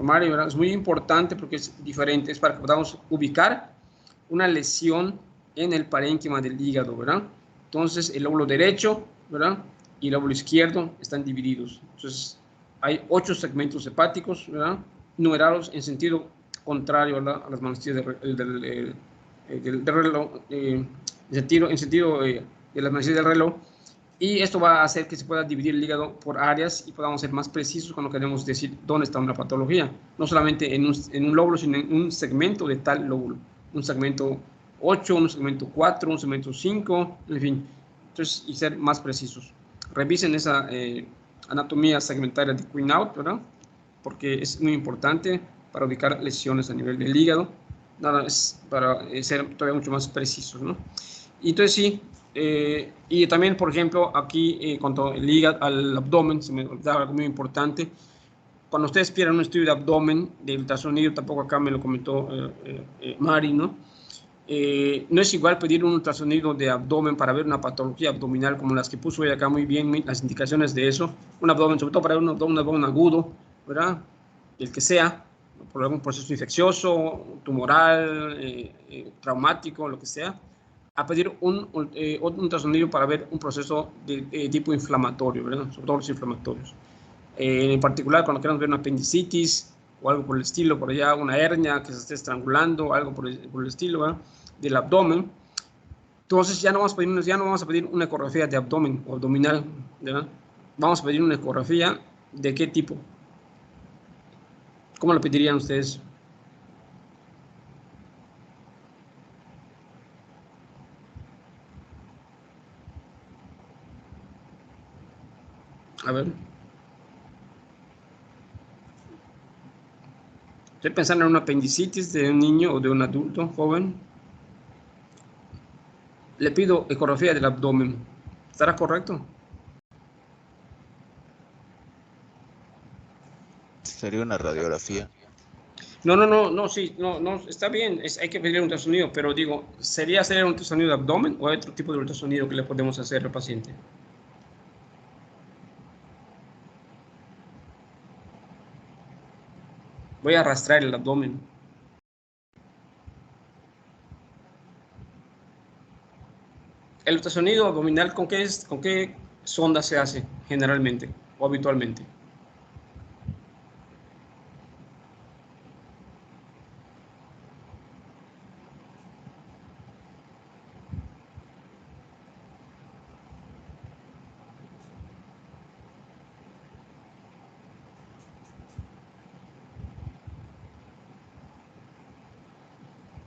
Mario, ¿verdad? Es muy importante porque es diferente, es para que podamos ubicar una lesión en el parénquima del hígado, ¿verdad? Entonces, el lóbulo derecho, ¿verdad? Y el lóbulo izquierdo están divididos. Entonces, hay 8 segmentos hepáticos, ¿verdad? Numerados en sentido contrario a las manecillas del reloj, en sentido de las manecillas del reloj, Y esto va a hacer que se pueda dividir el hígado por áreas y podamos ser más precisos cuando queremos decir dónde está una patología. No solamente en un lóbulo, sino en un segmento de tal lóbulo. Un segmento 8, un segmento 4, un segmento 5, en fin. Entonces, y ser más precisos. Revisen esa anatomía segmentaria de Quinault, ¿verdad? Porque es muy importante para ubicar lesiones a nivel del hígado. Nada, es para ser todavía mucho más precisos, ¿no? Y entonces sí, y también, por ejemplo, aquí cuando el hígado al abdomen, se me da algo muy importante. Cuando ustedes piden un estudio de abdomen, de ultrasonido, tampoco acá me lo comentó Mari, ¿no? No es igual pedir un ultrasonido de abdomen para ver una patología abdominal como las que puso hoy acá muy bien, las indicaciones de eso. Un abdomen, sobre todo para un abdomen agudo, ¿verdad? El que sea, por algún proceso infeccioso, tumoral, traumático, lo que sea, a pedir un ultrasonido para ver un proceso de tipo inflamatorio, ¿verdad? Sobre todo los inflamatorios. En particular, cuando queremos ver una apendicitis o algo por el estilo, por allá, una hernia que se esté estrangulando, algo por el estilo, ¿verdad? Del abdomen. Entonces ya no vamos a pedir una ecografía de abdomen o abdominal, ¿verdad? Vamos a pedir una ecografía de qué tipo. ¿Cómo lo pedirían ustedes? A ver. Estoy pensando en una apendicitis de un niño o de un adulto joven. Le pido ecografía del abdomen. ¿Estará correcto? Sería una radiografía. No, sí, no, está bien, hay que pedir un ultrasonido, pero digo, ¿sería hacer un ultrasonido de abdomen o hay otro tipo de ultrasonido que le podemos hacer al paciente? Voy a arrastrar el abdomen. El ultrasonido abdominal, con qué sonda se hace generalmente o habitualmente?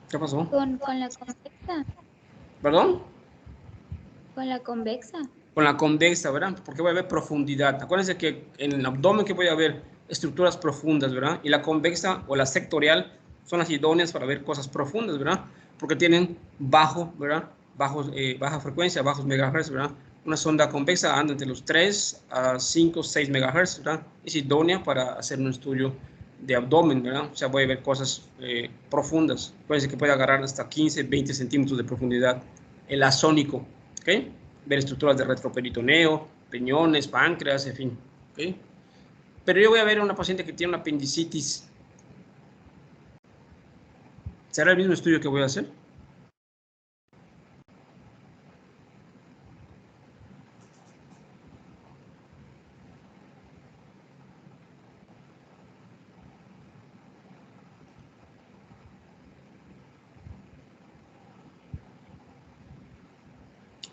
¿Qué pasó? Con la convexa. ¿Perdón? Con la convexa. Con la convexa, ¿verdad? Porque voy a ver profundidad. Acuérdense que en el abdomen que voy a ver estructuras profundas, ¿verdad? Y la convexa o la sectorial son las idóneas para ver cosas profundas, ¿verdad? Porque tienen ¿verdad? Baja frecuencia, bajos megahertz, ¿verdad? Una sonda convexa anda entre los 3 a 5, 6 megahertz, ¿verdad? Es idónea para hacer un estudio de abdomen, ¿verdad? O sea, voy a ver cosas profundas. Acuérdense que puede agarrar hasta 15, 20 centímetros de profundidad. El asónico, ¿ok? Ver estructuras de retroperitoneo, riñones, páncreas, en fin. ¿Okay? Pero yo voy a ver a una paciente que tiene una apendicitis. ¿Será el mismo estudio que voy a hacer?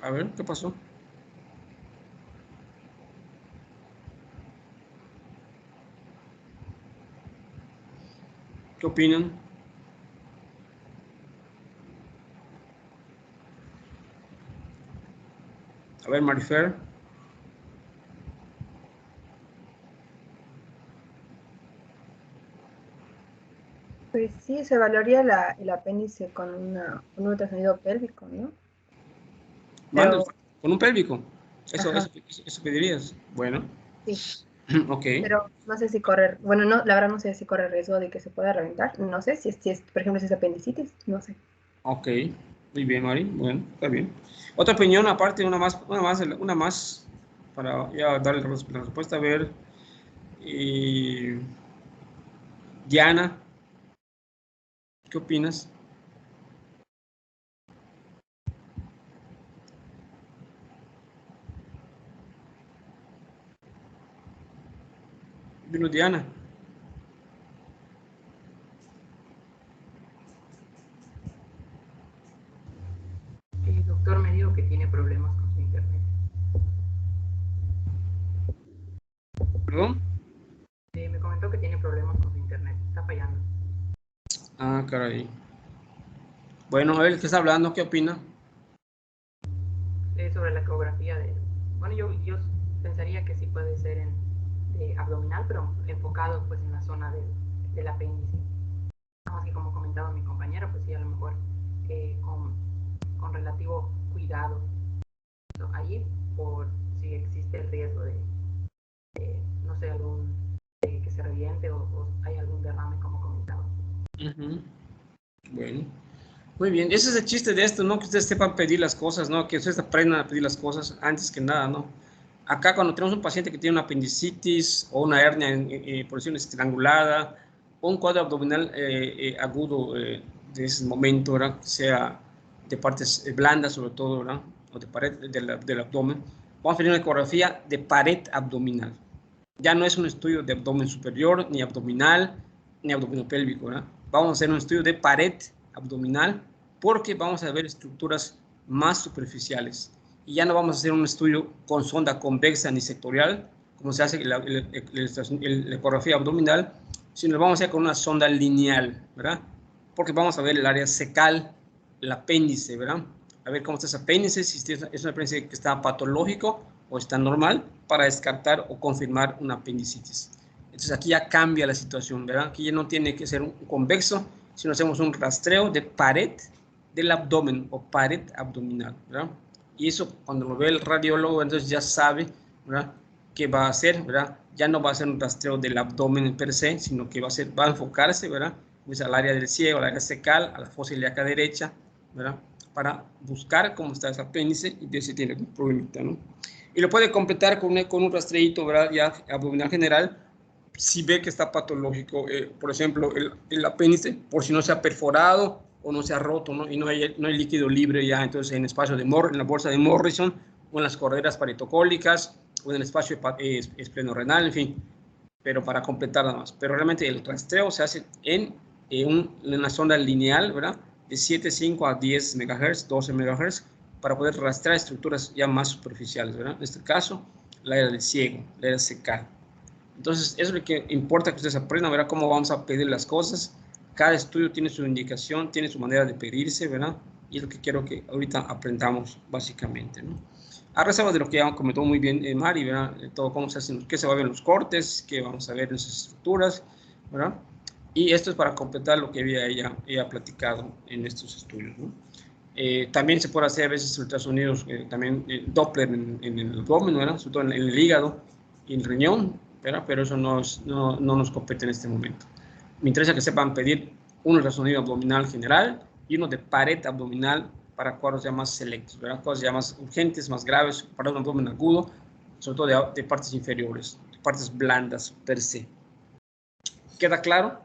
A ver, ¿qué pasó? ¿Qué opinan? A ver, Marifer. Pues sí, se evaluaría el apéndice con un ultrasonido pélvico, ¿no? Mande, Pero, con un pélvico. ajá, Eso pedirías. Bueno, sí, ok. pero no sé si corre, bueno, no, la verdad no sé si corre riesgo de que se pueda reventar, no sé si es, por ejemplo, si es apendicitis, no sé. Ok, muy bien, Mari. Bueno, está bien. Otra opinión aparte, una más para ya darle la respuesta. A ver, Diana, ¿qué opinas? Vino Diana. El doctor me dijo que tiene problemas con su internet. ¿Perdón? Me comentó que tiene problemas con su internet, está fallando. Ah, caray. Bueno, él que está hablando, ¿qué opina? Sobre la ecografía de... Bueno, yo pensaría que sí puede ser de abdominal, pero enfocado pues en la zona del apéndice. Así como comentaba mi compañero, pues sí, a lo mejor con relativo cuidado allí, por si existe el riesgo de no sé, que se reviente o hay algún derrame, como comentaba. Bueno, muy bien. Ese es el chiste de esto, ¿no? Que ustedes sepan pedir las cosas, ¿no? Que ustedes aprendan a pedir las cosas antes que nada, ¿no? Acá cuando tenemos un paciente que tiene una apendicitis o una hernia por decirlo estrangulada o un cuadro abdominal agudo de ese momento, ¿verdad? Sea de partes blandas sobre todo, ¿verdad? O de pared del abdomen, vamos a hacer una ecografía de pared abdominal. Ya no es un estudio de abdomen superior, ni abdominal, ni abdominopélvico, ¿verdad? Vamos a hacer un estudio de pared abdominal porque vamos a ver estructuras más superficiales. Y ya no vamos a hacer un estudio con sonda convexa ni sectorial, como se hace en la ecografía abdominal, sino lo vamos a hacer con una sonda lineal, ¿verdad? Porque vamos a ver el área cecal, el apéndice, ¿verdad? A ver cómo está ese apéndice, si es un apéndice que está patológico o está normal, para descartar o confirmar una apendicitis. Entonces aquí ya cambia la situación, ¿verdad? Aquí ya no tiene que ser un convexo, sino hacemos un rastreo de pared del abdomen o pared abdominal, ¿verdad? Y eso cuando lo ve el radiólogo, entonces ya sabe, ¿verdad?, qué va a hacer, ¿verdad? Ya no va a ser un rastreo del abdomen per se, sino que va a enfocarse, ¿verdad?, pues al área del ciego, al área cecal, a la fosa ilíaca derecha, ¿verdad?, para buscar cómo está ese apéndice y ver si tiene algún problemita, ¿no? Y lo puede completar con un rastreíto, ¿verdad?, ya abdominal general, si ve que está patológico, por ejemplo, el apéndice, por si no se ha perforado o no se ha roto, ¿no? Y no hay líquido libre ya, entonces en espacio en la bolsa de Morrison, o en las correras paritocólicas, o en el espacio esplenorenal, en fin, pero para completar nada más. Pero realmente el rastreo se hace en una sonda lineal, ¿verdad?, de 7,5 a 10 MHz, 12 MHz, para poder rastrear estructuras ya más superficiales, ¿verdad? En este caso, la área del ciego, la área cecal. Entonces, eso es lo que importa que ustedes aprendan, ¿verdad?, cómo vamos a pedir las cosas. Cada estudio tiene su indicación, tiene su manera de pedirse, ¿verdad? Y es lo que quiero que ahorita aprendamos básicamente, ¿no? A reserva de lo que ya comentó muy bien Mari, ¿verdad? Todo cómo se hacen, qué se va a ver en los cortes, qué vamos a ver en esas estructuras, ¿verdad? Y esto es para completar lo que había ella platicado en estos estudios, ¿no? También se puede hacer a veces ultrasonidos, también Doppler en el abdomen, ¿verdad?, sobre todo en el hígado y en el riñón, ¿verdad? Pero eso no nos compete en este momento. Me interesa que sepan pedir un ultrasonido abdominal general y uno de pared abdominal para cuadros ya más selectos, ¿verdad?, cosas ya más urgentes, más graves, para un abdomen agudo, sobre todo de partes inferiores, de partes blandas per se. ¿Queda claro?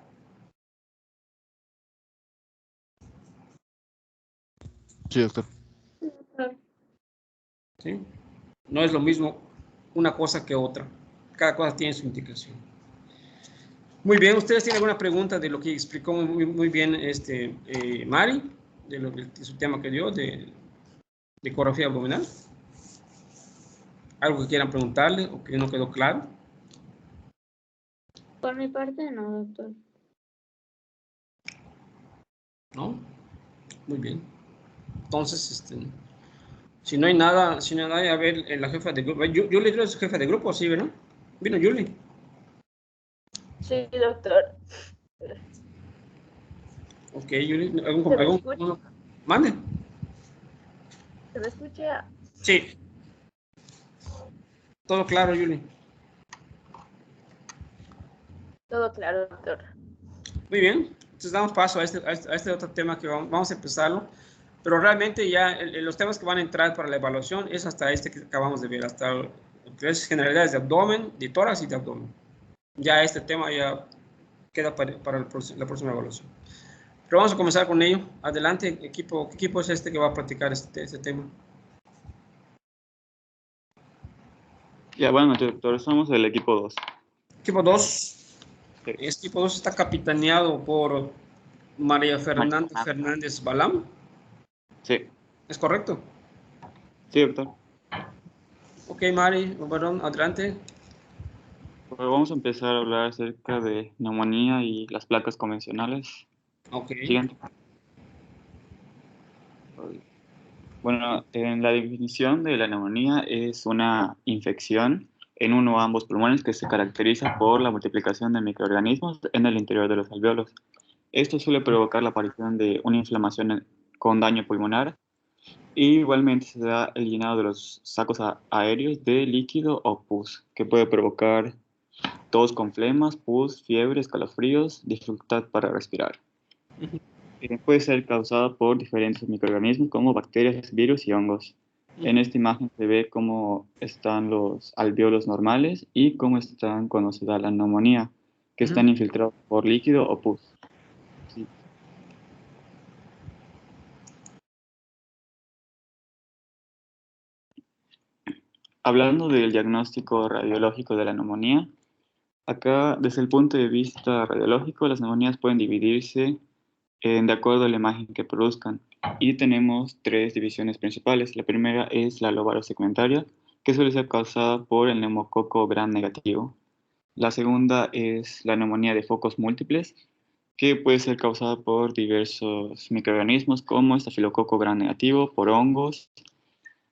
Sí, doctor. ¿Sí? No es lo mismo una cosa que otra. Cada cosa tiene su indicación. Muy bien, ¿ustedes tienen alguna pregunta de lo que explicó muy bien Mari, de su tema que dio de ecografía abdominal? ¿Algo que quieran preguntarle o que no quedó claro? Por mi parte, no, doctor. ¿No? Muy bien. Entonces, si no hay nada, a ver, la jefa de grupo. Julie es jefa de grupo, sí, ¿verdad? Vino Julie. Sí, doctor. Ok, Julie, ¿algún mande? ¿Se me escucha? Sí. Todo claro, Julie. Todo claro, doctor. Muy bien. Entonces damos paso a este otro tema que vamos a empezarlo. Pero realmente ya los temas que van a entrar para la evaluación es hasta este que acabamos de ver, hasta las generalidades de abdomen, de tórax y de abdomen. Ya este tema ya queda para la próxima evaluación. Pero vamos a comenzar con ello. Adelante, equipo. ¿Qué equipo es este que va a practicar este tema? Ya, buenas noches, doctor. Somos el equipo 2. Equipo 2. Sí. Este equipo 2 está capitaneado por María Fernanda Fernández Balam. Sí. ¿Es correcto? Sí, doctor. Ok, Mari, varón, adelante. Pues vamos a empezar a hablar acerca de neumonía y las placas convencionales. Ok. Siguiente. Bueno, en la definición de la neumonía es una infección en uno o ambos pulmones que se caracteriza por la multiplicación de microorganismos en el interior de los alvéolos. Esto suele provocar la aparición de una inflamación con daño pulmonar y igualmente se da el llenado de los sacos aéreos de líquido o pus, que puede provocar tos con flemas, pus, fiebre, escalofríos, dificultad para respirar. Puede ser causada por diferentes microorganismos como bacterias, virus y hongos. En esta imagen se ve cómo están los alvéolos normales y cómo están cuando se da la neumonía, que están infiltrados por líquido o pus. Sí. Hablando del diagnóstico radiológico de la neumonía, acá desde el punto de vista radiológico, las neumonías pueden dividirse de acuerdo a la imagen que produzcan. Y tenemos tres divisiones principales. La primera es la lobarosegmentaria, que suele ser causada por el neumococo gram negativo. La segunda es la neumonía de focos múltiples, que puede ser causada por diversos microorganismos como estafilococo gram negativo, por hongos.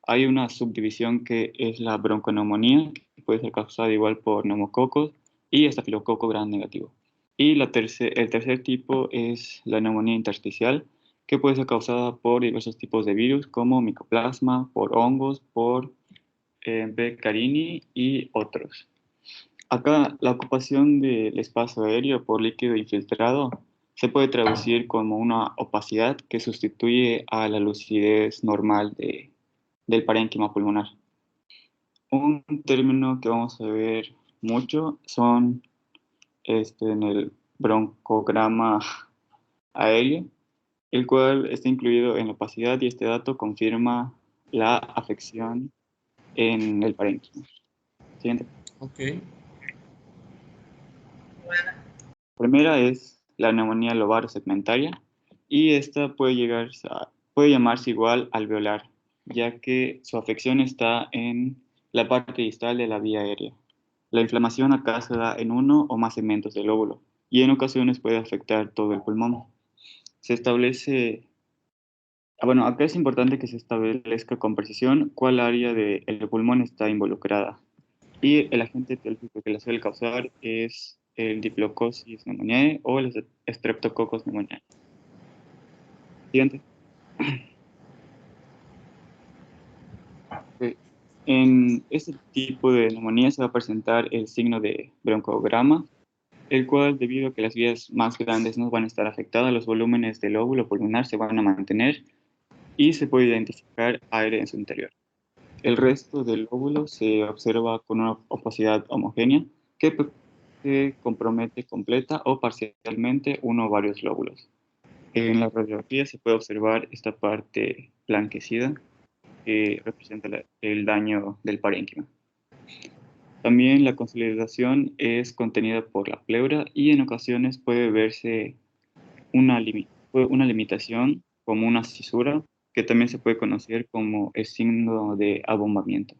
Hay una subdivisión que es la bronconeumonía, que puede ser causada igual por neumococos y estafilococo gram negativo. Y el tercer tipo es la neumonía intersticial, que puede ser causada por diversos tipos de virus como micoplasma, por hongos, por B. carini y otros. Acá la ocupación del espacio aéreo por líquido infiltrado se puede traducir como una opacidad que sustituye a la lucidez normal del parénquima pulmonar. Un término que vamos a ver mucho son en el broncograma aéreo, el cual está incluido en la opacidad y este dato confirma la afección en el parénquima. Siguiente. Ok. Primera es la neumonía lobarosegmentaria y esta puede llamarse igual alveolar, ya que su afección está en la parte distal de la vía aérea. La inflamación acá se da en uno o más segmentos del lóbulo y en ocasiones puede afectar todo el pulmón. Se establece, bueno, acá es importante que se establezca con precisión cuál área del pulmón está involucrada. Y el agente etiológico que la suele causar es el Diplocosis pneumoniae o el Streptococcus pneumoniae. Siguiente. En este tipo de neumonía se va a presentar el signo de broncograma, el cual, debido a que las vías más grandes no van a estar afectadas, los volúmenes del lóbulo pulmonar se van a mantener y se puede identificar aire en su interior. El resto del lóbulo se observa con una opacidad homogénea que compromete completa o parcialmente uno o varios lóbulos. En la radiografía se puede observar esta parte blanquecida que representa el daño del parénquima. También la consolidación es contenida por la pleura y en ocasiones puede verse una limitación como una cisura que también se puede conocer como el signo de abombamiento.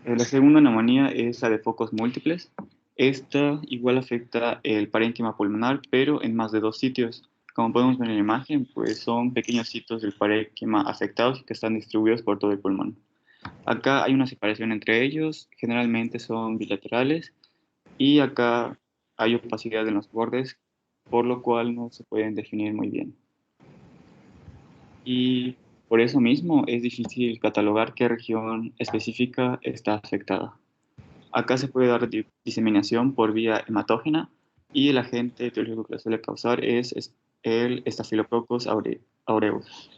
La segunda neumonía es la de focos múltiples. Esta igual afecta el parénquima pulmonar, pero en más de 2 sitios. Como podemos ver en la imagen, pues son pequeños sitios del parénquima afectados que están distribuidos por todo el pulmón. Acá hay una separación entre ellos, generalmente son bilaterales, y acá hay opacidad en los bordes, por lo cual no se pueden definir muy bien. Y por eso mismo es difícil catalogar qué región específica está afectada. Acá se puede dar diseminación por vía hematógena y el agente etiológico que la suele causar es el Staphylococcus aureus.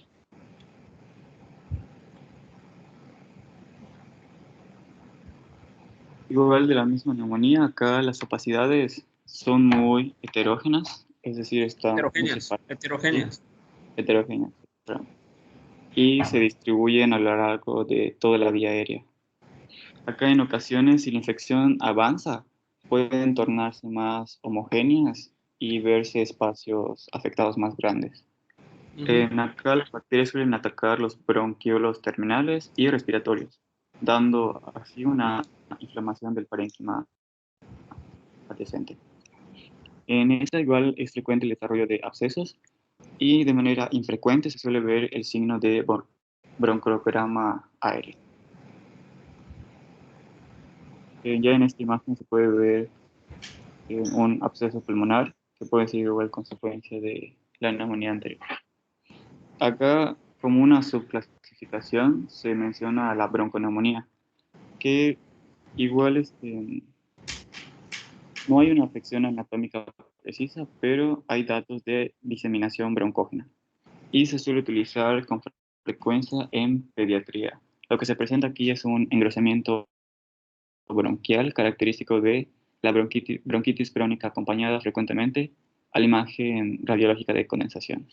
Igual de la misma neumonía, acá las opacidades son muy heterógenas, es decir, están heterogéneas. Heterogéneas. Y se distribuyen a lo largo de toda la vía aérea. Acá en ocasiones, si la infección avanza, pueden tornarse más homogéneas y verse espacios afectados más grandes. Acá las bacterias suelen atacar los bronquiolos terminales y respiratorios, dando así una inflamación del parénquima adyacente. En esta igual es frecuente el desarrollo de abscesos y de manera infrecuente se suele ver el signo de broncograma aéreo. Ya en esta imagen se puede ver un absceso pulmonar que puede ser igual consecuencia de la neumonía anterior. Acá, como una subclasificación, se menciona la bronconeumonía, que igual no hay una afección anatómica precisa, pero hay datos de diseminación broncógena y se suele utilizar con frecuencia en pediatría. Lo que se presenta aquí es un engrosamiento bronquial característico de la bronquitis crónica acompañada frecuentemente a la imagen radiológica de condensación.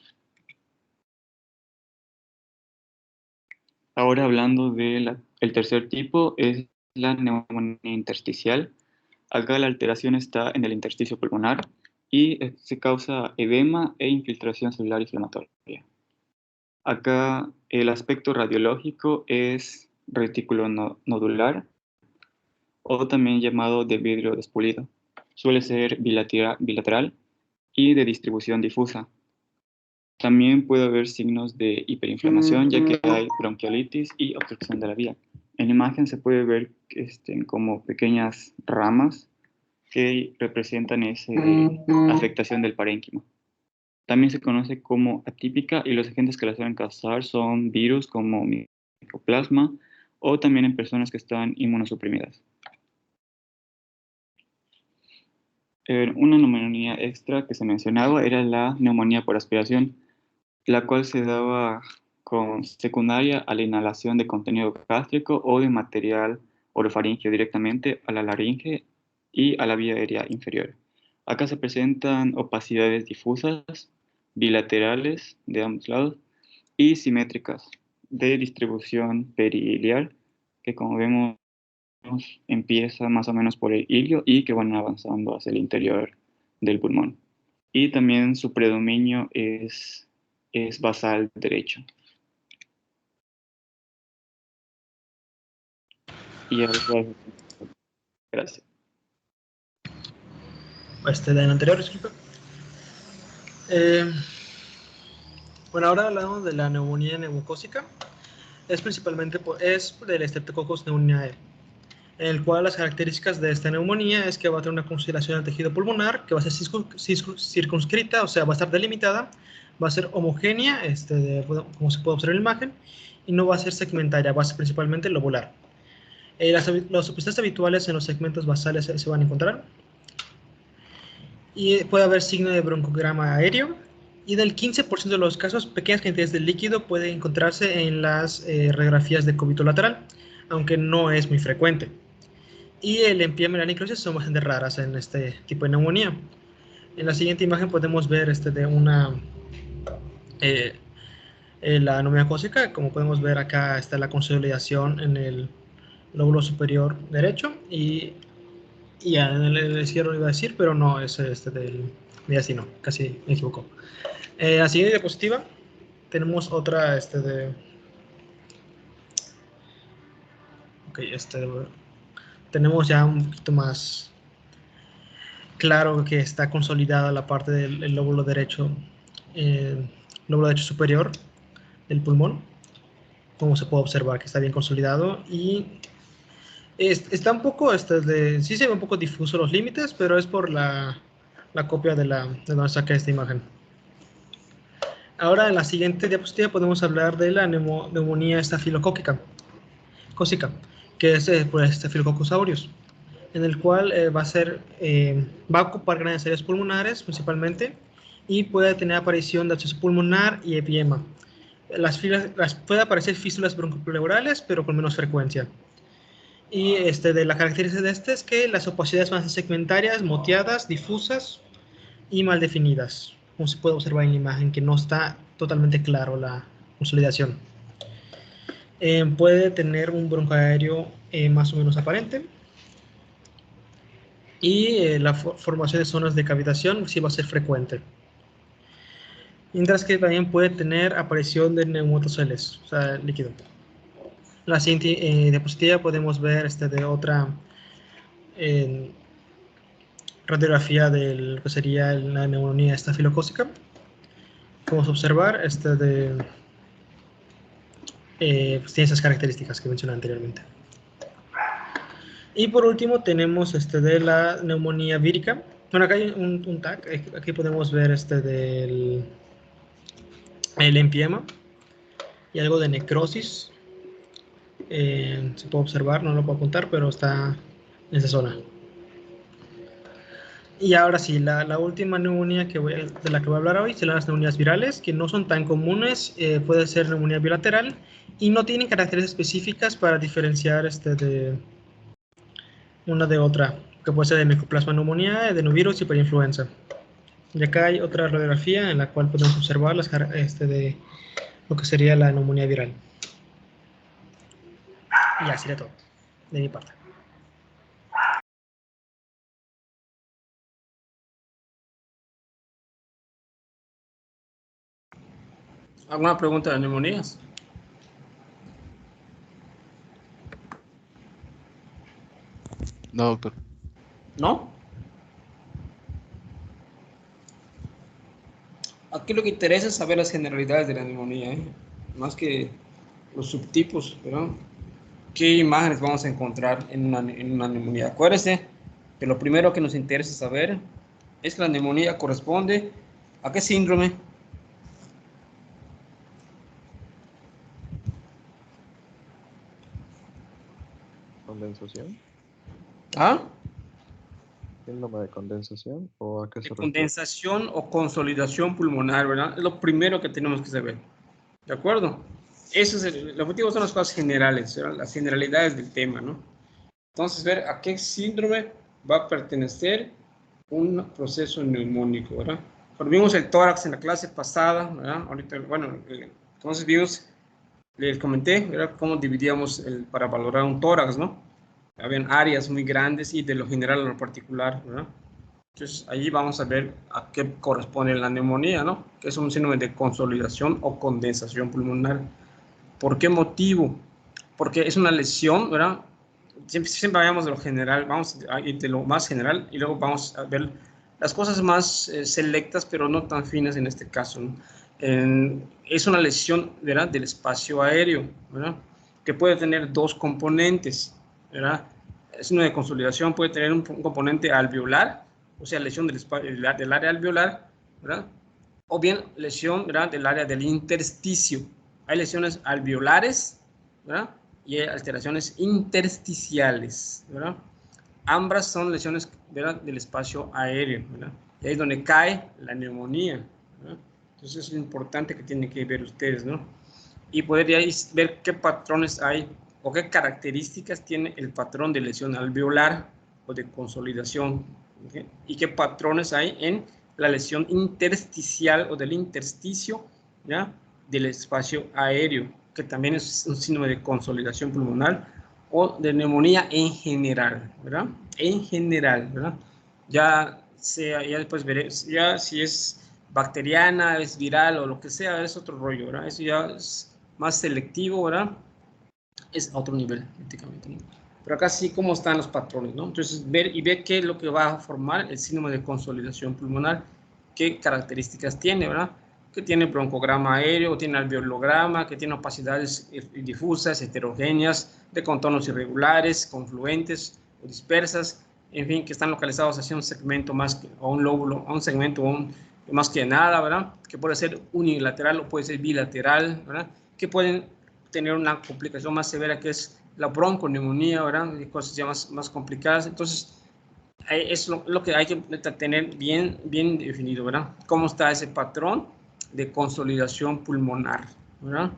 Ahora hablando del tercer tipo es la neumonía intersticial. Acá la alteración está en el intersticio pulmonar y se causa edema e infiltración celular inflamatoria. Acá el aspecto radiológico es retículo nodular o también llamado de vidrio despulido. Suele ser bilateral y de distribución difusa. También puede haber signos de hiperinflamación, ya que hay bronquiolitis y obstrucción de la vía. En la imagen se puede ver como pequeñas ramas que representan esa afectación del parénquima. También se conoce como atípica y los agentes que la suelen causar son virus como micoplasma o también en personas que están inmunosuprimidas. Una neumonía extra que se mencionaba era la neumonía por aspiración, la cual se daba con secundaria a la inhalación de contenido gástrico o de material orofaríngeo directamente a la laringe y a la vía aérea inferior. Acá se presentan opacidades difusas, bilaterales de ambos lados y simétricas de distribución periliar, que como vemos empieza más o menos por el ilio y que van avanzando hacia el interior del pulmón. Y también su predominio es basal derecho. Y ahora, gracias. Del anterior, disculpe. Bueno, ahora hablamos de la neumonía neumocócica. Es principalmente del Streptococcus pneumoniae, en el cual las características de esta neumonía es que va a tener una consideración del tejido pulmonar, que va a ser circunscrita, o sea, va a estar delimitada, va a ser homogénea, como se puede observar en la imagen, y no va a ser segmentaria, va a ser principalmente lobular. Las sustancias habituales en los segmentos basales se van a encontrar, y puede haber signo de broncograma aéreo, y del 15% de los casos, pequeñas cantidades de líquido pueden encontrarse en las radiografías de cúbito lateral, aunque no es muy frecuente. Y el empiema y la necrosis son bastante raras en este tipo de neumonía. En la siguiente imagen podemos ver la neumonía cócica. Como podemos ver acá está la consolidación en el lóbulo superior derecho y en el izquierdo iba a decir, pero no, es así no, casi me equivoco. La siguiente diapositiva tenemos otra tenemos ya un poquito más claro que está consolidada la parte del lóbulo derecho superior del pulmón, como se puede observar que está bien consolidado y está un poco, sí se ve un poco difuso los límites, pero es por la copia de donde saqué esta imagen. Ahora en la siguiente diapositiva podemos hablar de la neumonía estafilocócica, que es por Staphylococcus aureus, en el cual va a ocupar grandes áreas pulmonares principalmente y puede tener aparición de absceso pulmonar y epiema. Puede aparecer fístulas broncopleurales, pero con menos frecuencia. Y de la característica de es que las opacidades van a ser segmentarias, moteadas, difusas y mal definidas, como se puede observar en la imagen, que no está totalmente claro la consolidación. Puede tener un broncoaéreo más o menos aparente. Y la formación de zonas de cavitación sí va a ser frecuente. mientras que también puede tener aparición de neumotoceles, o sea, líquido. En la siguiente diapositiva podemos ver de otra radiografía de lo que sería la neumonía estafilocócica. Podemos observar pues tiene esas características que mencioné anteriormente. Y por último tenemos de la neumonía vírica. Bueno, acá hay un tag, aquí podemos ver del el empiema y algo de necrosis. Se puede observar, no lo puedo contar, pero está en esa zona. Y ahora sí, la última neumonía de la que voy a hablar hoy son las neumonías virales, que no son tan comunes, puede ser neumonía bilateral y no tienen características específicas para diferenciar de una de otra, que puede ser de Mycoplasma pneumoniae, adenovirus y perinfluenza. Y acá hay otra radiografía en la cual podemos observar de lo que sería la neumonía viral. Y ya sería todo, de mi parte. ¿Alguna pregunta de neumonías? No, doctor. ¿No? Aquí lo que interesa es saber las generalidades de la neumonía, más que los subtipos, ¿verdad? ¿Qué imágenes vamos a encontrar en una neumonía? Acuérdense que lo primero que nos interesa saber es que la neumonía corresponde ¿a qué síndrome? ¿Condensación? ¿Ah? ¿Síndrome de condensación o a qué se refiere? Condensación o consolidación pulmonar, ¿verdad? Es lo primero que tenemos que saber. ¿De acuerdo? Eso es el objetivo, son las cosas generales, ¿verdad? Las generalidades del tema, ¿no? Entonces, ver a qué síndrome va a pertenecer un proceso neumónico, ¿verdad? Cuando vimos el tórax en la clase pasada, ¿verdad? Ahorita, bueno, entonces vimos, les comenté, ¿verdad? Cómo dividíamos para valorar un tórax, ¿no? Habían áreas muy grandes y de lo general a lo particular, ¿verdad? Entonces, allí vamos a ver a qué corresponde la neumonía, ¿no? Que es un síndrome de consolidación o condensación pulmonar. ¿Por qué motivo? Porque es una lesión, ¿verdad? Siempre hablamos de lo general, vamos a ir de lo más general y luego vamos a ver las cosas más selectas, pero no tan finas en este caso, ¿no? Es una lesión, ¿verdad? Del espacio aéreo, ¿verdad? Que puede tener dos componentes, ¿verdad? Es una de consolidación, puede tener un componente alveolar, o sea, lesión del área alveolar, ¿verdad? O bien lesión, ¿verdad? Del área del intersticio. Hay lesiones alveolares, ¿verdad? Y hay alteraciones intersticiales, ¿verdad? Ambas son lesiones, ¿verdad? Del espacio aéreo, ¿verdad? Y ahí es donde cae la neumonía, ¿verdad? Entonces es importante que tienen que ver ustedes, ¿no? Y poder ver qué patrones hay o qué características tiene el patrón de lesión alveolar o de consolidación, ¿okay? Y qué patrones hay en la lesión intersticial o del intersticio, ¿ya? Del espacio aéreo, que también es un síndrome de consolidación pulmonar o de neumonía en general, ¿verdad? En general, ¿verdad? Ya después veré, ya si es bacteriana, es viral o lo que sea, es otro rollo, ¿verdad? Eso ya es más selectivo, ¿verdad? Es a otro nivel, prácticamente, ¿no? Pero acá sí, cómo están los patrones, ¿no? Entonces, ver qué es lo que va a formar el síndrome de consolidación pulmonar, qué características tiene, ¿verdad? Que tiene broncograma aéreo, tiene alveolograma, que tiene opacidades difusas, heterogéneas, de contornos irregulares, confluentes o dispersas, en fin, que están localizados hacia un segmento más o un lóbulo, a un segmento más que nada, ¿verdad? Que puede ser unilateral o puede ser bilateral, ¿verdad? Que pueden tener una complicación más severa que es la bronconeumonía, ¿verdad? Y cosas ya más complicadas. Entonces, es lo que hay que tener bien definido, ¿verdad? Cómo está ese patrón de consolidación pulmonar, ¿verdad?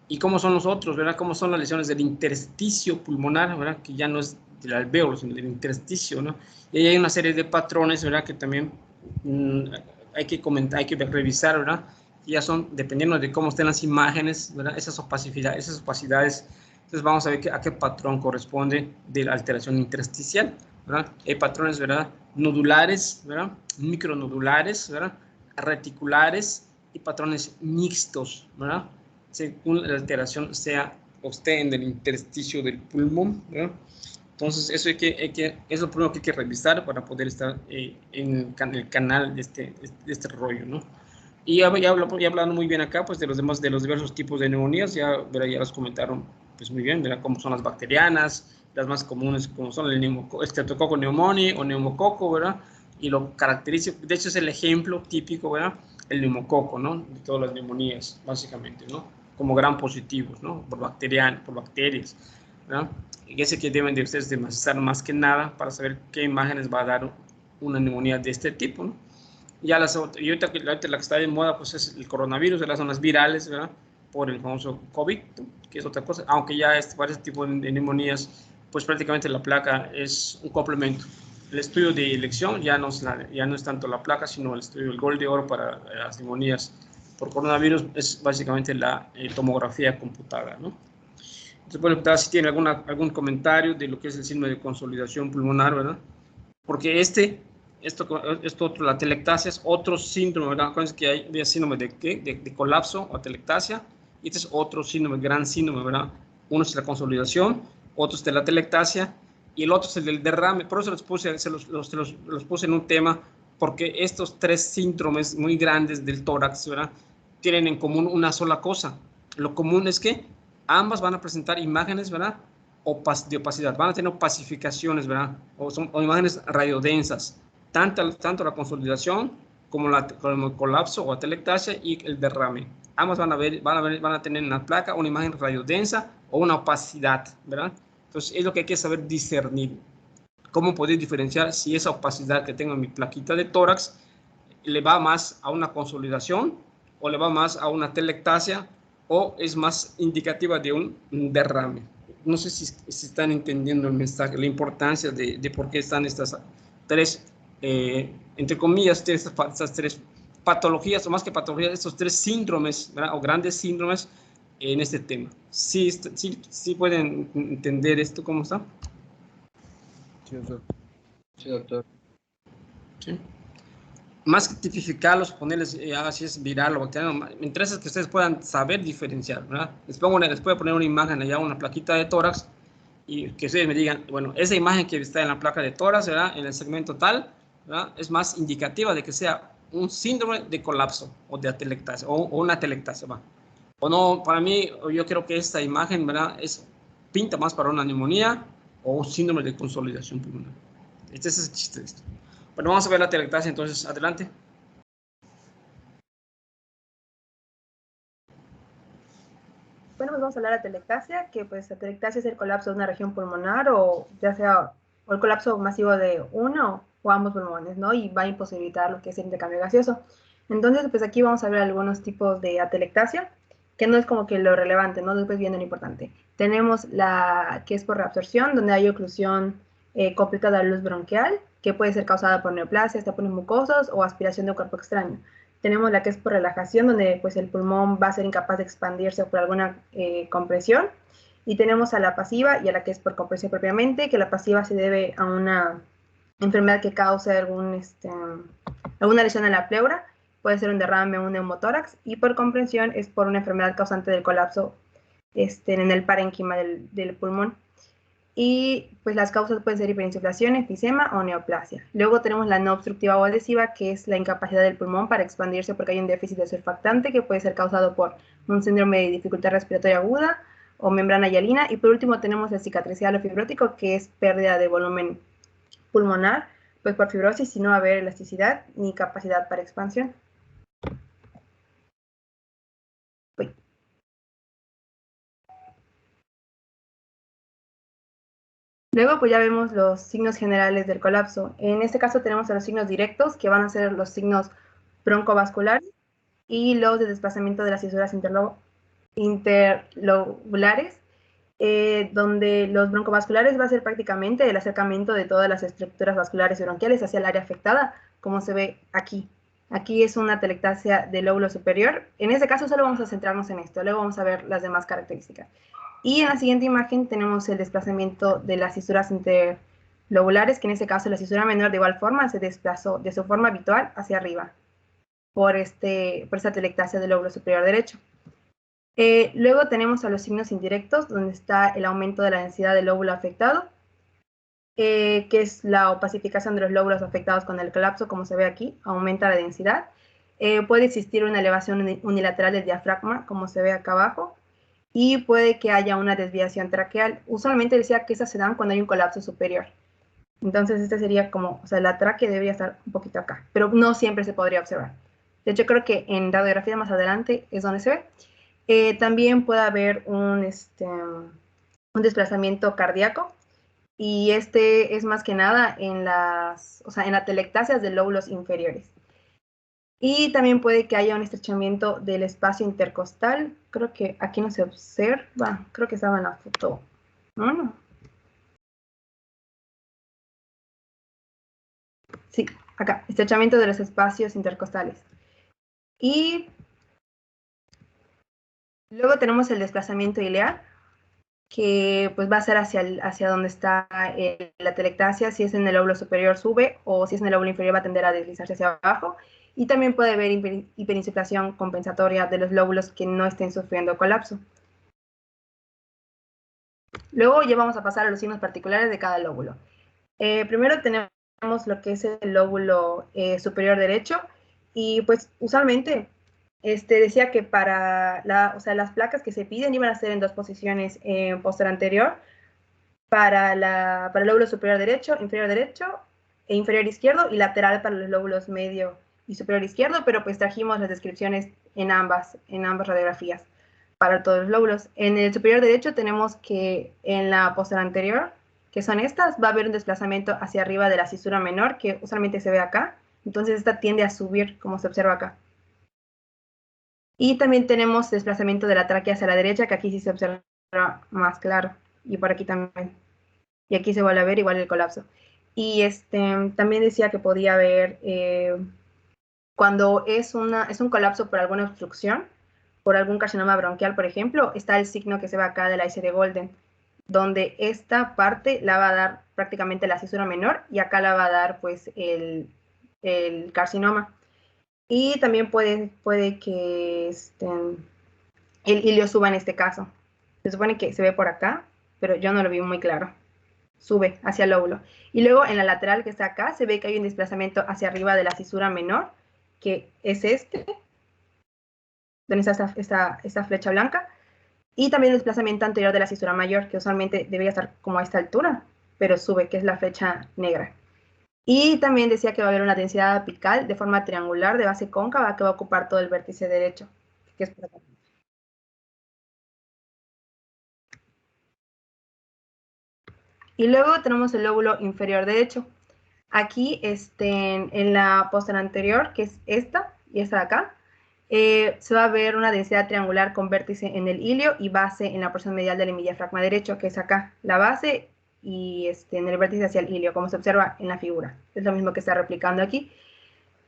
Y cómo son los otros, ¿verdad? Cómo son las lesiones del intersticio pulmonar, ¿verdad? Que ya no es del alvéolo, sino del intersticio, ¿no? Y ahí hay una serie de patrones, ¿verdad? Que también hay que comentar, hay que revisar, ¿verdad? Ya son, dependiendo de cómo estén las imágenes, ¿verdad? Esas opacidades, entonces vamos a ver a qué patrón corresponde de la alteración intersticial, ¿verdad? Hay patrones, ¿verdad? Nodulares, ¿verdad? Micronodulares, ¿verdad? Reticulares, y patrones mixtos, ¿verdad? Según la alteración sea o esté en el intersticio del pulmón, ¿verdad? Entonces, eso es lo primero que hay que revisar para poder estar en el canal de este rollo, ¿no? Y ya hablando muy bien acá, pues de los diversos tipos de neumonías, ya los comentaron pues muy bien, ¿verdad? Cómo son las bacterianas, las más comunes como son el Streptococcus pneumoniae o neumococo, ¿verdad? Y lo característico, de hecho es el ejemplo típico, ¿verdad? El neumococo, ¿no? De todas las neumonías, básicamente, ¿no? Como gran positivos, ¿no? Por bacterias, ¿verdad? Y ese que deben de ustedes demasiar más que nada para saber qué imágenes va a dar una neumonía de este tipo, ¿no? Ya y ahorita la que está de moda pues es el coronavirus, las zonas virales, ¿verdad? Por el famoso COVID, ¿no? Que es otra cosa, aunque ya para este tipo de neumonías, pues prácticamente la placa es un complemento. El estudio de elección ya no es tanto la placa, sino el estudio del gol de oro para las neumonías por coronavirus, es básicamente la tomografía computada, ¿no? Entonces, bueno, si tiene algún comentario de lo que es el síndrome de consolidación pulmonar, ¿verdad? Porque esto otro, la atelectasia es otro síndrome, ¿verdad? Acuérdense que hay síndrome de colapso o atelectasia, y este es otro síndrome, gran síndrome, ¿verdad? Uno es la consolidación, otro es de la atelectasia, y el otro es el del derrame. Por eso los puse en un tema, porque estos tres síndromes muy grandes del tórax, ¿verdad? Tienen en común una sola cosa. Lo común es que ambas van a presentar imágenes, ¿verdad? De opacidad, van a tener opacificaciones, ¿verdad? O imágenes radiodensas. Tanto la consolidación como el colapso o atelectasia y el derrame. Ambas van a tener en la placa una imagen radiodensa o una opacidad, ¿verdad? Entonces, es lo que hay que saber discernir. ¿Cómo poder diferenciar si esa opacidad que tengo en mi plaquita de tórax le va más a una consolidación o le va más a una atelectasia o es más indicativa de un derrame? No sé si están entendiendo el mensaje, la importancia de por qué están estas tres, entre comillas, estas tres patologías, o más que patologías, estos tres síndromes, ¿verdad? O grandes síndromes en este tema. ¿Sí pueden entender esto cómo está? Sí, doctor. Sí, doctor. ¿Sí? Más que tipificarlos, ponerles si es viral o bacteriano, me interesa que ustedes puedan saber diferenciar, ¿verdad? Les voy a poner una imagen allá, una plaquita de tórax, y que ustedes me digan, bueno, esa imagen que está en la placa de tórax, ¿verdad? En el segmento tal, ¿verdad? Es más indicativa de que sea un síndrome de colapso o de atelectasia, o una atelectasia, ¿va? O no, para mí, yo creo que esta imagen, ¿verdad? Pinta más para una neumonía o un síndrome de consolidación pulmonar. Este es el chiste de esto. Bueno, vamos a ver la atelectasia, entonces, adelante. Bueno, pues vamos a hablar de atelectasia, que pues atelectasia es el colapso de una región pulmonar o ya sea o el colapso masivo de uno o ambos pulmones, ¿no? Y va a imposibilitar lo que es el intercambio gaseoso. Entonces, pues aquí vamos a ver algunos tipos de atelectasia, que no es como que lo relevante, ¿no? Después viene lo importante. Tenemos la que es por reabsorción, donde hay oclusión completa de la luz bronquial, que puede ser causada por neoplasias, tapones mucosos o aspiración de cuerpo extraño. Tenemos la que es por relajación, donde pues el pulmón va a ser incapaz de expandirse por alguna compresión. Y tenemos a la pasiva y a la que es por compresión propiamente, que la pasiva se debe a una enfermedad que cause alguna lesión en la pleura, puede ser un derrame o un neumotórax, y por comprensión es por una enfermedad causante del colapso en el parénquima del pulmón. Y pues las causas pueden ser hiperinsuflación, efisema o neoplasia. Luego tenemos la no obstructiva o adhesiva, que es la incapacidad del pulmón para expandirse porque hay un déficit de surfactante que puede ser causado por un síndrome de dificultad respiratoria aguda o membrana hialina. Y por último tenemos el cicatricial o fibrótico, que es pérdida de volumen pulmonar, pues por fibrosis, si no va a haber elasticidad ni capacidad para expansión. Luego, pues ya vemos los signos generales del colapso. En este caso tenemos a los signos directos, que van a ser los signos broncovasculares, y los de desplazamiento de las fisuras interlobulares, donde los broncovasculares va a ser prácticamente el acercamiento de todas las estructuras vasculares y bronquiales hacia el área afectada, como se ve aquí. Aquí es una atelectasia del lóbulo superior. En este caso solo vamos a centrarnos en esto, luego vamos a ver las demás características. Y en la siguiente imagen tenemos el desplazamiento de las fisuras interlobulares, que en este caso la fisura menor de igual forma se desplazó de su forma habitual hacia arriba. por esta atelectasia del lóbulo superior derecho. Luego tenemos a los signos indirectos, donde está el aumento de la densidad del lóbulo afectado, que es la opacificación de los lóbulos afectados con el colapso, como se ve aquí, aumenta la densidad. Puede existir una elevación unilateral del diafragma, como se ve acá abajo, y puede que haya una desviación traqueal. Usualmente decía que esas se dan cuando hay un colapso superior. Entonces, este sería como, o sea, la tráquea debería estar un poquito acá, pero no siempre se podría observar. De hecho, creo que en radiografía más adelante es donde se ve. También puede haber un desplazamiento cardíaco, y este es más que nada en las atelectasias de lóbulos inferiores. Y también puede que haya un estrechamiento del espacio intercostal. Creo que aquí no se observa, creo que estaba en la foto. No. Sí, acá, estrechamiento de los espacios intercostales. Y luego tenemos el desplazamiento ileal, que pues va a ser hacia donde está la atelectasia. Si es en el lóbulo superior sube, o si es en el lóbulo inferior va a tender a deslizarse hacia abajo. Y también puede haber hiperinsuflación compensatoria de los lóbulos que no estén sufriendo colapso. Luego ya vamos a pasar a los signos particulares de cada lóbulo. Primero tenemos lo que es el lóbulo superior derecho, y pues usualmente decía que para las placas que se piden iban a ser en dos posiciones, posterior anterior, para el lóbulo superior derecho e inferior izquierdo, y lateral para los lóbulos medio y superior izquierdo, pero pues trajimos las descripciones en ambas radiografías para todos los lóbulos. En el superior derecho tenemos que en la posterior anterior, que son estas, va a haber un desplazamiento hacia arriba de la cisura menor, que usualmente se ve acá. Entonces esta tiende a subir, como se observa acá. Y también tenemos desplazamiento de la tráquea hacia la derecha, que aquí sí se observa más claro, y por aquí también. Y aquí se vuelve a ver igual el colapso. Y también decía que podía haber, cuando es un colapso por alguna obstrucción, por algún carcinoma bronquial, por ejemplo, está el signo que se ve acá de la S de Golden, donde esta parte la va a dar prácticamente la cisura menor, y acá la va a dar pues el carcinoma. Y también puede que el ilio suba en este caso. Se supone que se ve por acá, pero yo no lo vi muy claro. Sube hacia el lóbulo. Y luego en la lateral que está acá, se ve que hay un desplazamiento hacia arriba de la cisura menor, que es donde está esta flecha blanca. Y también el desplazamiento anterior de la cisura mayor, que usualmente debería estar como a esta altura, pero sube, que es la flecha negra. Y también decía que va a haber una densidad apical de forma triangular de base cóncava que va a ocupar todo el vértice derecho, que es por acá. Y luego tenemos el lóbulo inferior derecho. Aquí en la posterior anterior, que es esta y esta de acá, se va a ver una densidad triangular con vértice en el ilio y base en la porción medial del hemidiafragma derecho, que es acá, la base, y en el vértice hacia el ilio, como se observa en la figura. Es lo mismo que está replicando aquí.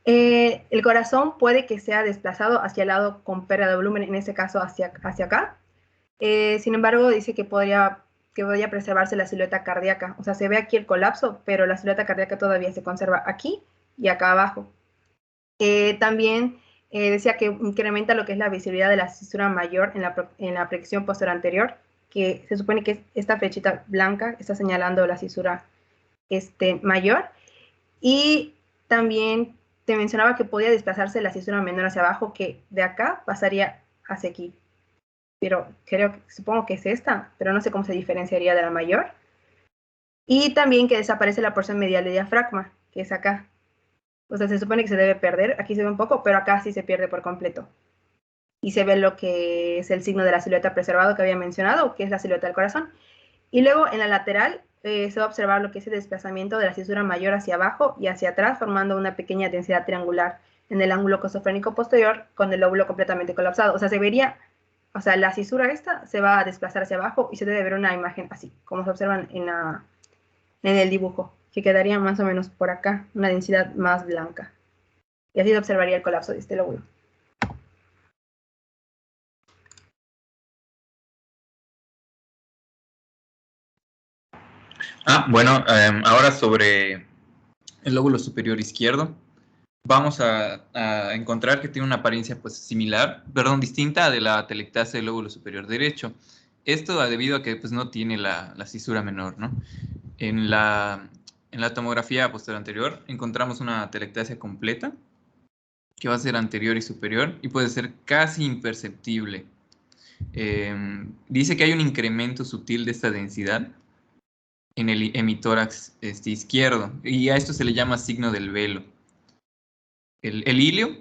El corazón puede que sea desplazado hacia el lado con pérdida de volumen, en este caso hacia acá. Sin embargo, dice que podría preservarse la silueta cardíaca. O sea, se ve aquí el colapso, pero la silueta cardíaca todavía se conserva aquí y acá abajo. También decía que incrementa lo que es la visibilidad de la cisura mayor en la proyección posterior anterior, que se supone que esta flechita blanca está señalando la cisura mayor. Y también te mencionaba que podía desplazarse la cisura menor hacia abajo, que de acá pasaría hacia aquí. Pero supongo que es esta, pero no sé cómo se diferenciaría de la mayor. Y también que desaparece la porción medial del diafragma, que es acá. O sea, se supone que se debe perder, aquí se ve un poco, pero acá sí se pierde por completo. Y se ve lo que es el signo de la silueta preservado que había mencionado, que es la silueta del corazón. Y luego en la lateral se va a observar lo que es el desplazamiento de la cisura mayor hacia abajo y hacia atrás, formando una pequeña densidad triangular en el ángulo cosofrénico posterior con el lóbulo completamente colapsado. O sea, se vería, o sea, la cisura esta se va a desplazar hacia abajo y se debe ver una imagen así, como se observan en el dibujo, que quedaría más o menos por acá, una densidad más blanca. Y así se observaría el colapso de este lóbulo. Bueno, ahora sobre el lóbulo superior izquierdo. vamos a encontrar que tiene una apariencia pues distinta de la atelectasia del lóbulo superior derecho. Esto debido a que pues no tiene la cisura menor, ¿no? En la tomografía posterior anterior encontramos una atelectasia completa que va a ser anterior y superior y puede ser casi imperceptible. Dice que hay un incremento sutil de esta densidad en el hemitórax izquierdo y a esto se le llama signo del velo. El hilio,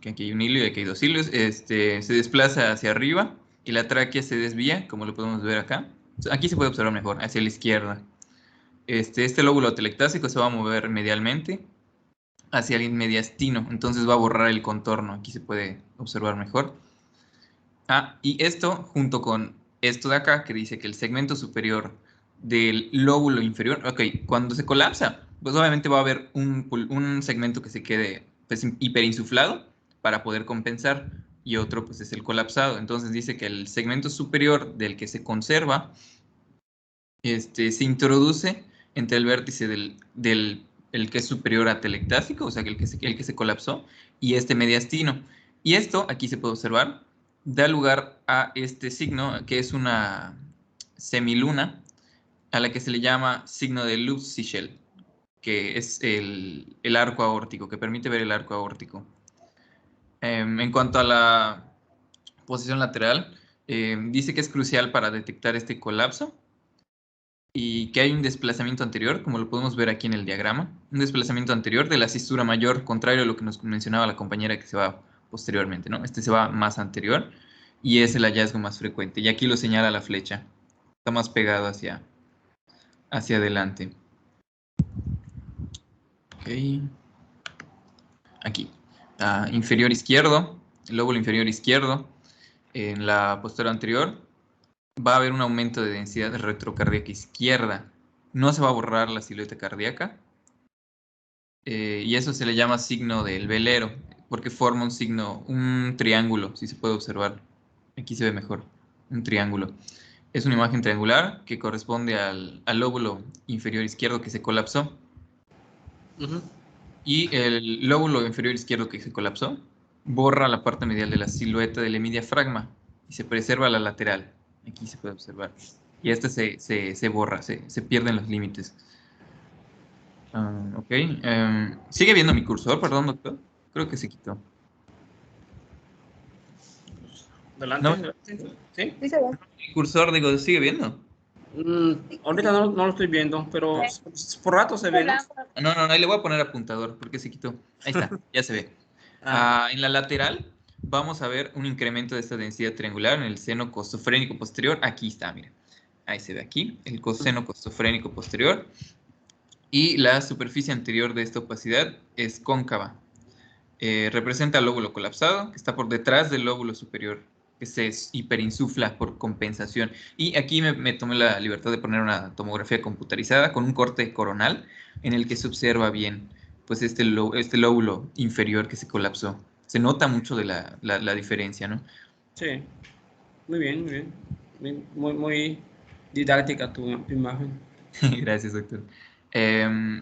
que aquí hay un hilio y aquí hay dos hilios, se desplaza hacia arriba y la tráquea se desvía, como lo podemos ver acá. Aquí se puede observar mejor, hacia la izquierda. Este lóbulo atelectásico se va a mover medialmente hacia el mediastino, entonces va a borrar el contorno. Aquí se puede observar mejor. Y esto junto con esto de acá, que dice que el segmento superior del lóbulo inferior, cuando se colapsa, pues obviamente va a haber un segmento que se quede pues, hiperinsuflado para poder compensar y otro pues es el colapsado. Entonces dice que el segmento superior del que se conserva se introduce entre el vértice el que es superior atelectásico, o sea, el que se colapsó, y este mediastino. Y esto, aquí se puede observar, da lugar a este signo, que es una semiluna, a la que se le llama signo de Lutz-Sichel, que es el arco aórtico, que permite ver el arco aórtico. En cuanto a la posición lateral, dice que es crucial para detectar este colapso y que hay un desplazamiento anterior, como lo podemos ver aquí en el diagrama, un desplazamiento anterior de la cisura mayor, contrario a lo que nos mencionaba la compañera que se va posteriormente, ¿no? Este se va más anterior y es el hallazgo más frecuente. Y aquí lo señala la flecha, está más pegado hacia adelante. Ok. Aquí, inferior izquierdo, el lóbulo inferior izquierdo, en la postura anterior, va a haber un aumento de densidad retrocardíaca izquierda. No se va a borrar la silueta cardíaca. Y eso se le llama signo del velero, porque forma un signo, un triángulo, si se puede observar. Aquí se ve mejor, un triángulo. Es una imagen triangular que corresponde al lóbulo inferior izquierdo que se colapsó. Y el lóbulo inferior izquierdo que se colapsó borra la parte medial de la silueta del hemidiafragma y se preserva la lateral. Aquí se puede observar. Y esta se borra, se pierden los límites. Ok. ¿Sigue viendo mi cursor? Perdón, doctor. Creo que se quitó. Adelante. No. ¿Sí? Sí, se ve. Mi cursor, digo, ¿sigue viendo? Ahorita no lo estoy viendo, pero por rato se ve, ¿no? No, ahí le voy a poner apuntador porque se quitó. Ahí está, ya se ve. En la lateral vamos a ver un incremento de esta densidad triangular en el seno costofrénico posterior. Aquí está, miren. Ahí se ve aquí, el seno costofrénico posterior. Y la superficie anterior de esta opacidad es cóncava. Representa el lóbulo colapsado, que está por detrás del lóbulo superior, que se hiperinsufla por compensación. Y aquí me tomé la libertad de poner una tomografía computarizada con un corte coronal en el que se observa bien pues este lóbulo inferior que se colapsó. Se nota mucho de la diferencia, ¿no? Sí, muy bien. Muy didáctica tu imagen. Gracias, doctor.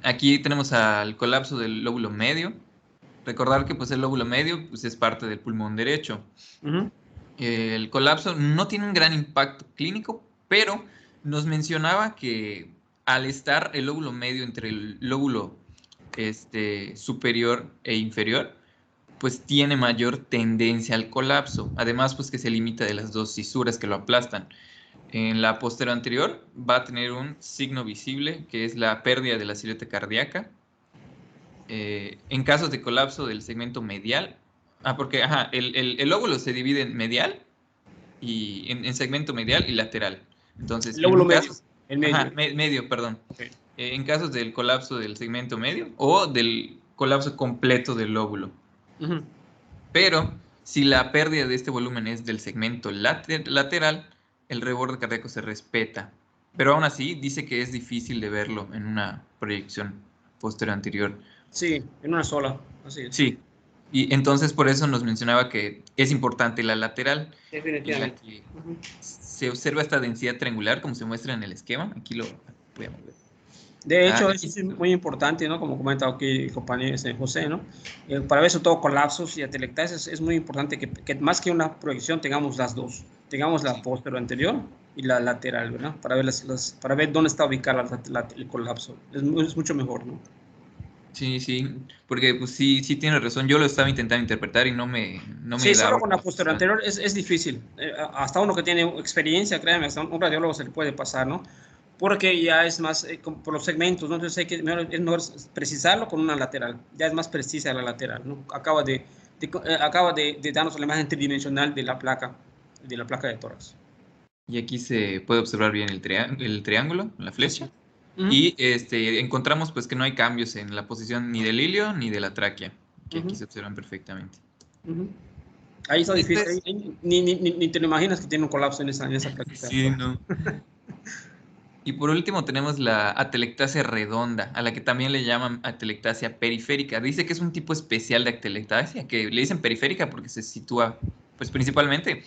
Aquí tenemos al colapso del lóbulo medio. Recordar que pues, el lóbulo medio pues, es parte del pulmón derecho. El colapso no tiene un gran impacto clínico, pero nos mencionaba que al estar el lóbulo medio entre el lóbulo superior e inferior, pues tiene mayor tendencia al colapso. Además, pues que se limita de las dos cisuras que lo aplastan. En la posterior anterior va a tener un signo visible, que es la pérdida de la silueta cardíaca. En casos de colapso del segmento medial, porque el lóbulo se divide en medial y en segmento medial y lateral. Entonces, el lóbulo medio. El medio. Medio, perdón. Okay. En casos del colapso del segmento medio o del colapso completo del lóbulo. Pero si la pérdida de este volumen es del segmento lateral, el reborde cardíaco se respeta. Pero aún así dice que es difícil de verlo en una proyección posterior anterior. Sí, en una sola. Así es. Sí. Y entonces por eso nos mencionaba que es importante la lateral. Definitivamente. En la que se observa esta densidad triangular como se muestra en el esquema. Aquí lo voy a mover. De hecho, eso es muy importante, ¿no? Como comentaba aquí el compañero José, ¿no? Para ver sobre todo colapsos y atelectasias es muy importante que más que una proyección tengamos las dos. Tengamos la posterior anterior y la lateral, ¿verdad? Para ver, para ver dónde está ubicado el colapso. Es mucho mejor, ¿no? Sí, sí, porque pues sí tiene razón. Yo lo estaba intentando interpretar y no me sí, daba. solo con la posterior anterior es difícil. Hasta uno que tiene experiencia, créanme, hasta un radiólogo se le puede pasar, ¿no? Porque ya es más por los segmentos, ¿no? Entonces es mejor precisarlo con una lateral. Ya es más precisa la lateral, ¿no? Acaba de darnos la imagen tridimensional de la placa de tórax. Y aquí se puede observar bien el triángulo, la flecha. Uh-huh. Y encontramos pues que no hay cambios en la posición ni del ilio ni de la tráquea, que aquí se observan perfectamente. Ahí está difícil, ni te lo imaginas que tiene un colapso en esa plaquita. Sí, no. Y por último tenemos la atelectasia redonda, a la que también le llaman atelectasia periférica. Dice que es un tipo especial de atelectasia, que le dicen periférica porque se sitúa pues principalmente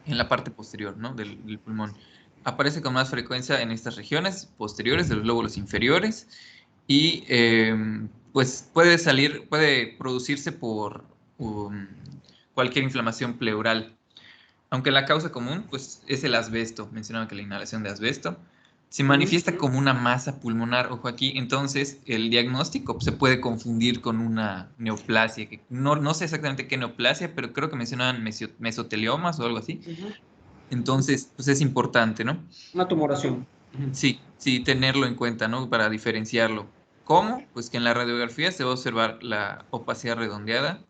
en la parte posterior, ¿no? del pulmón. Aparece con más frecuencia en estas regiones posteriores de los lóbulos inferiores y pues puede producirse por cualquier inflamación pleural. Aunque la causa común pues es el asbesto, mencionaba que la inhalación de asbesto se manifiesta como una masa pulmonar, ojo aquí, entonces el diagnóstico se puede confundir con una neoplasia, que no sé exactamente qué neoplasia, pero creo que mencionaban mesoteliomas o algo así. Entonces, pues es importante, ¿no? Una tumoración. Sí, tenerlo en cuenta, ¿no? Para diferenciarlo. ¿Cómo? Pues que en la radiografía se va a observar la opacidad redondeada.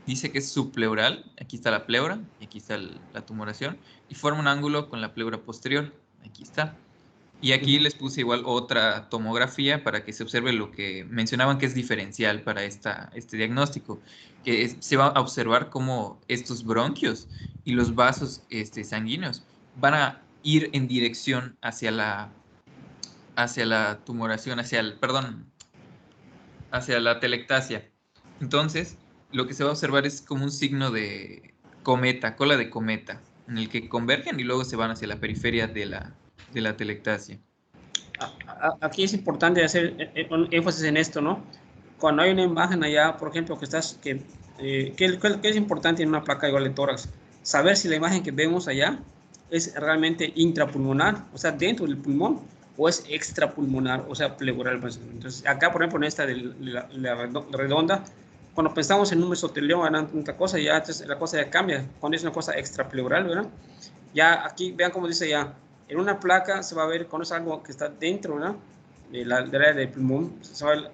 Dice que es subpleural, aquí está la pleura, y aquí está la tumoración, y forma un ángulo con la pleura posterior, aquí está. Y aquí les puse igual otra tomografía para que se observe lo que mencionaban que es diferencial para este diagnóstico, que se va a observar cómo estos bronquios y los vasos sanguíneos van a ir en dirección hacia la tumoración, hacia la atelectasia. Entonces, lo que se va a observar es como un signo de cometa, cola de cometa, en el que convergen y luego se van hacia la periferia de la atelectasia. Aquí es importante hacer énfasis en esto, ¿no? Cuando hay una imagen allá, por ejemplo, ¿qué es importante en una placa igual de tórax? Saber si la imagen que vemos allá es realmente intrapulmonar, o sea, dentro del pulmón, o es extrapulmonar, o sea, pleural. Entonces, acá, por ejemplo, en esta de la redonda, cuando pensamos en un mesotelioma, otra cosa, ya la cosa ya cambia. Cuando es una cosa extrapleural, ¿verdad? Ya aquí, vean cómo dice ya, en una placa se va a ver cuando es algo que está dentro, ¿verdad? Del área del pulmón, se va a ver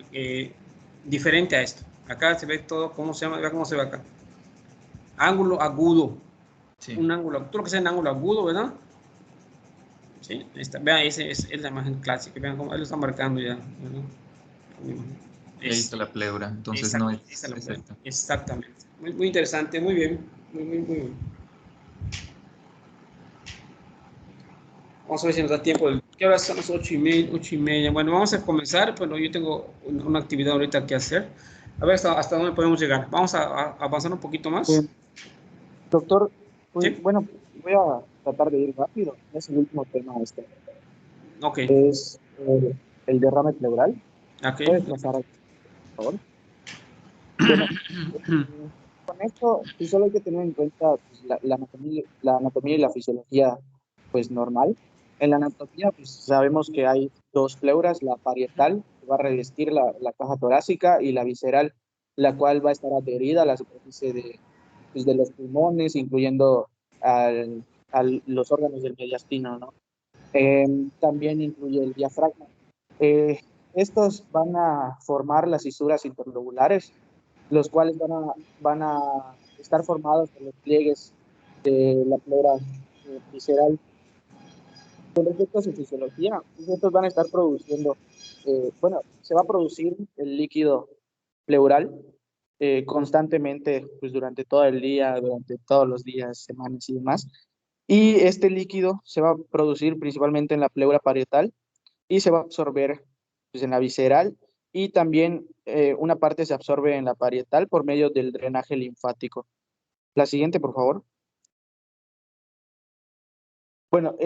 diferente a esto. Acá se ve todo, ¿cómo se llama? Vean cómo se ve acá. Ángulo agudo. Sí. Un ángulo, todo lo que sea un ángulo agudo, ¿verdad? Sí, vean, esa es la imagen clásica, vean cómo él lo está marcando ya, ¿verdad? Ahí está la pleura, entonces no es exacto. Exactamente. Muy interesante, muy bien. Muy bien. Vamos a ver si nos da tiempo. ¿Qué hora son las 8:30? Bueno, vamos a comenzar. Bueno, yo tengo una actividad ahorita que hacer. A ver hasta dónde podemos llegar. Vamos a avanzar un poquito más. Doctor, pues, ¿sí? Bueno, voy a tratar de ir rápido. Es el último tema este. Ok. Es el derrame pleural. Ok. ¿Puedes pasar, por favor? Bueno, con esto pues solo hay que tener en cuenta pues, la anatomía y la fisiología pues normal. En la anatomía pues sabemos que hay dos pleuras, la parietal, que va a revestir la caja torácica, y la visceral, la cual va a estar adherida a la superficie de los pulmones, incluyendo a los órganos del mediastino, ¿no? También incluye el diafragma. Estos van a formar las fisuras interlobulares, los cuales van a estar formados por los pliegues de la pleura visceral. Con respecto a su fisiología, estos van a estar produciendo, se va a producir el líquido pleural constantemente, pues durante todo el día, durante todos los días, semanas y demás. Y este líquido se va a producir principalmente en la pleura parietal y se va a absorber pues, en la visceral, y también una parte se absorbe en la parietal por medio del drenaje linfático. La siguiente, por favor. Bueno,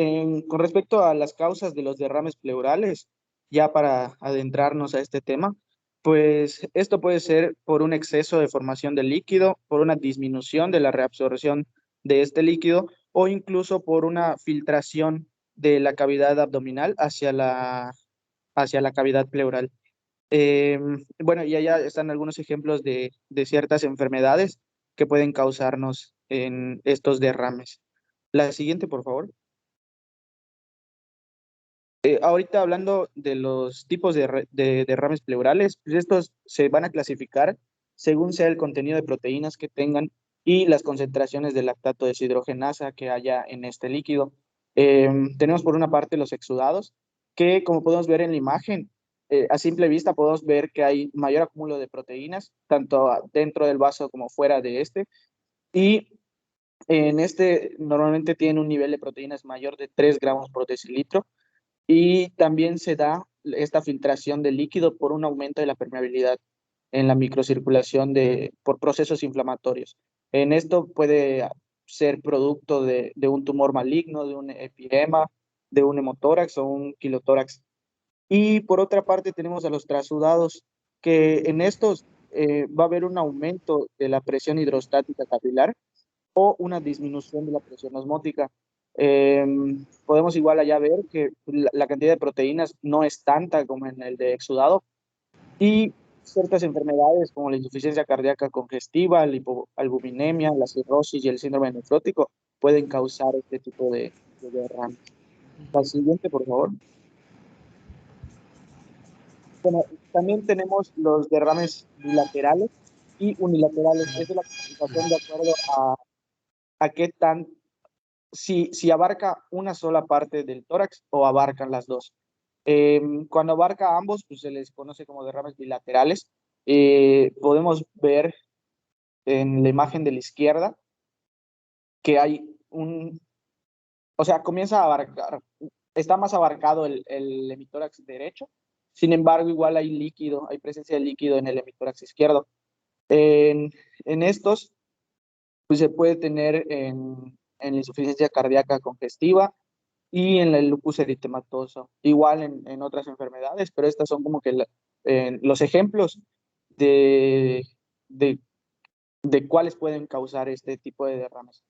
con respecto a las causas de los derrames pleurales, ya para adentrarnos a este tema, pues esto puede ser por un exceso de formación del líquido, por una disminución de la reabsorción de este líquido o incluso por una filtración de la cavidad abdominal hacia la cavidad pleural. Bueno, y allá están algunos ejemplos de ciertas enfermedades que pueden causarnos en estos derrames. La siguiente, por favor. Ahorita hablando de los tipos de derrames pleurales, pues estos se van a clasificar según sea el contenido de proteínas que tengan y las concentraciones de lactato deshidrogenasa que haya en este líquido. Tenemos por una parte los exudados, que como podemos ver en la imagen, a simple vista podemos ver que hay mayor acúmulo de proteínas, tanto dentro del vaso como fuera de este, y en este normalmente tiene un nivel de proteínas mayor de 3 gramos por decilitro, y también se da esta filtración de líquido por un aumento de la permeabilidad en la microcirculación por procesos inflamatorios. En esto puede ser producto de un tumor maligno, de un epiema, de un hemotórax o un quilotórax. Y por otra parte tenemos a los trasudados, que en estos va a haber un aumento de la presión hidrostática capilar o una disminución de la presión osmótica. Podemos igual allá ver que la cantidad de proteínas no es tanta como en el de exudado, y ciertas enfermedades como la insuficiencia cardíaca congestiva, la hipoalbuminemia, la cirrosis y el síndrome nefrótico pueden causar este tipo de derrames. La siguiente, por favor. Bueno, también tenemos los derrames bilaterales y unilaterales. Esa es la clasificación de acuerdo a qué tan, si abarca una sola parte del tórax o abarcan las dos. Cuando abarca ambos, pues se les conoce como derrames bilaterales. Podemos ver en la imagen de la izquierda que hay o sea, comienza a abarcar, está más abarcado el hemitórax derecho, sin embargo, igual hay líquido, hay presencia de líquido en el hemitórax izquierdo. En estos, pues se puede tener en la insuficiencia cardíaca congestiva y en el lupus eritematoso, igual en otras enfermedades, pero estas son como que los ejemplos de, de, de cuáles pueden causar este tipo de derrames.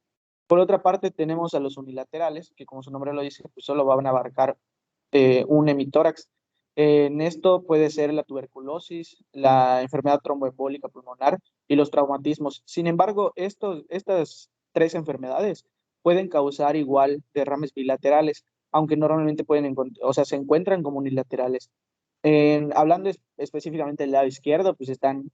Por otra parte, tenemos a los unilaterales, que como su nombre lo dice, pues solo van a abarcar un hemitórax. En esto puede ser la tuberculosis, la enfermedad tromboembólica pulmonar y los traumatismos. Sin embargo, estas 3 enfermedades pueden causar igual derrames bilaterales, aunque normalmente se encuentran como unilaterales. Hablando específicamente del lado izquierdo, pues están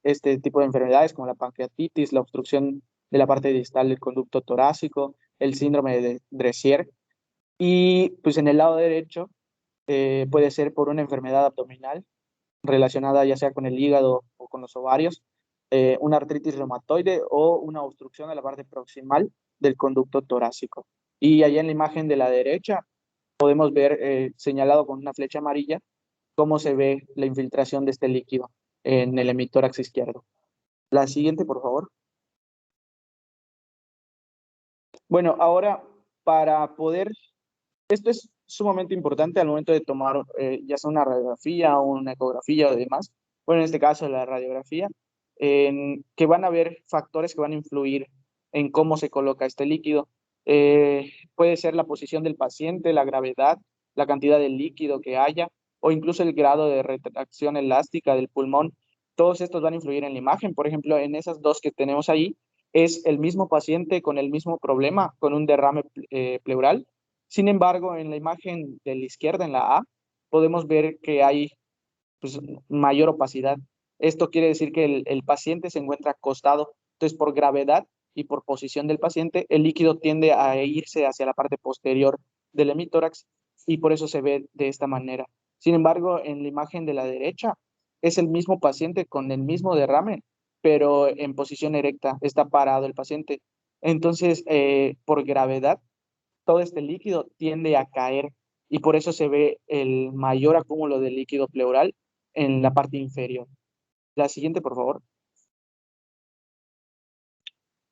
este tipo de enfermedades como la pancreatitis, la obstrucción de la parte distal del conducto torácico, el síndrome de Dressier. Y pues en el lado derecho puede ser por una enfermedad abdominal relacionada ya sea con el hígado o con los ovarios, una artritis reumatoide o una obstrucción de la parte proximal del conducto torácico. Y allá en la imagen de la derecha podemos ver señalado con una flecha amarilla cómo se ve la infiltración de este líquido en el hemitórax izquierdo. La siguiente, por favor. Bueno, ahora para poder, esto es sumamente importante al momento de tomar ya sea una radiografía o una ecografía o demás, bueno, en este caso la radiografía, que van a haber factores que van a influir en cómo se coloca este líquido. Puede ser la posición del paciente, la gravedad, la cantidad de líquido que haya, o incluso el grado de retracción elástica del pulmón. Todos estos van a influir en la imagen. Por ejemplo, en esas 2 que tenemos ahí, es el mismo paciente con el mismo problema, con un derrame pleural. Sin embargo, en la imagen de la izquierda, en la A, podemos ver que hay pues, mayor opacidad. Esto quiere decir que el paciente se encuentra acostado. Entonces, por gravedad y por posición del paciente, el líquido tiende a irse hacia la parte posterior del hemitórax y por eso se ve de esta manera. Sin embargo, en la imagen de la derecha, es el mismo paciente con el mismo derrame, pero en posición erecta, está parado el paciente. Entonces, por gravedad, todo este líquido tiende a caer y por eso se ve el mayor acúmulo de líquido pleural en la parte inferior. La siguiente, por favor.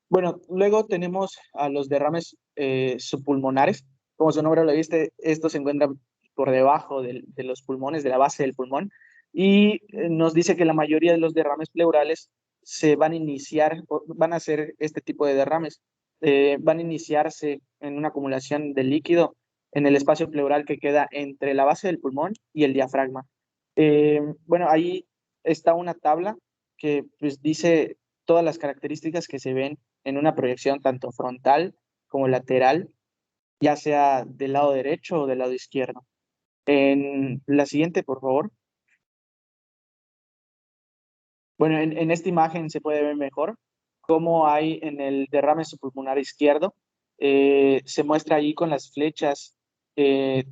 Bueno, luego tenemos a los derrames subpulmonares. Como su nombre lo dice, estos se encuentran por debajo de los pulmones, de la base del pulmón, y nos dice que la mayoría de los derrames pleurales se van a iniciar, van a ser este tipo de derrames, van a iniciarse en una acumulación de líquido en el espacio pleural que queda entre la base del pulmón y el diafragma. Bueno, ahí está una tabla que pues dice todas las características que se ven en una proyección tanto frontal como lateral, ya sea del lado derecho o del lado izquierdo. En la siguiente, por favor. Bueno, en esta imagen se puede ver mejor cómo hay en el derrame subpulmonar izquierdo. Se muestra ahí con las flechas,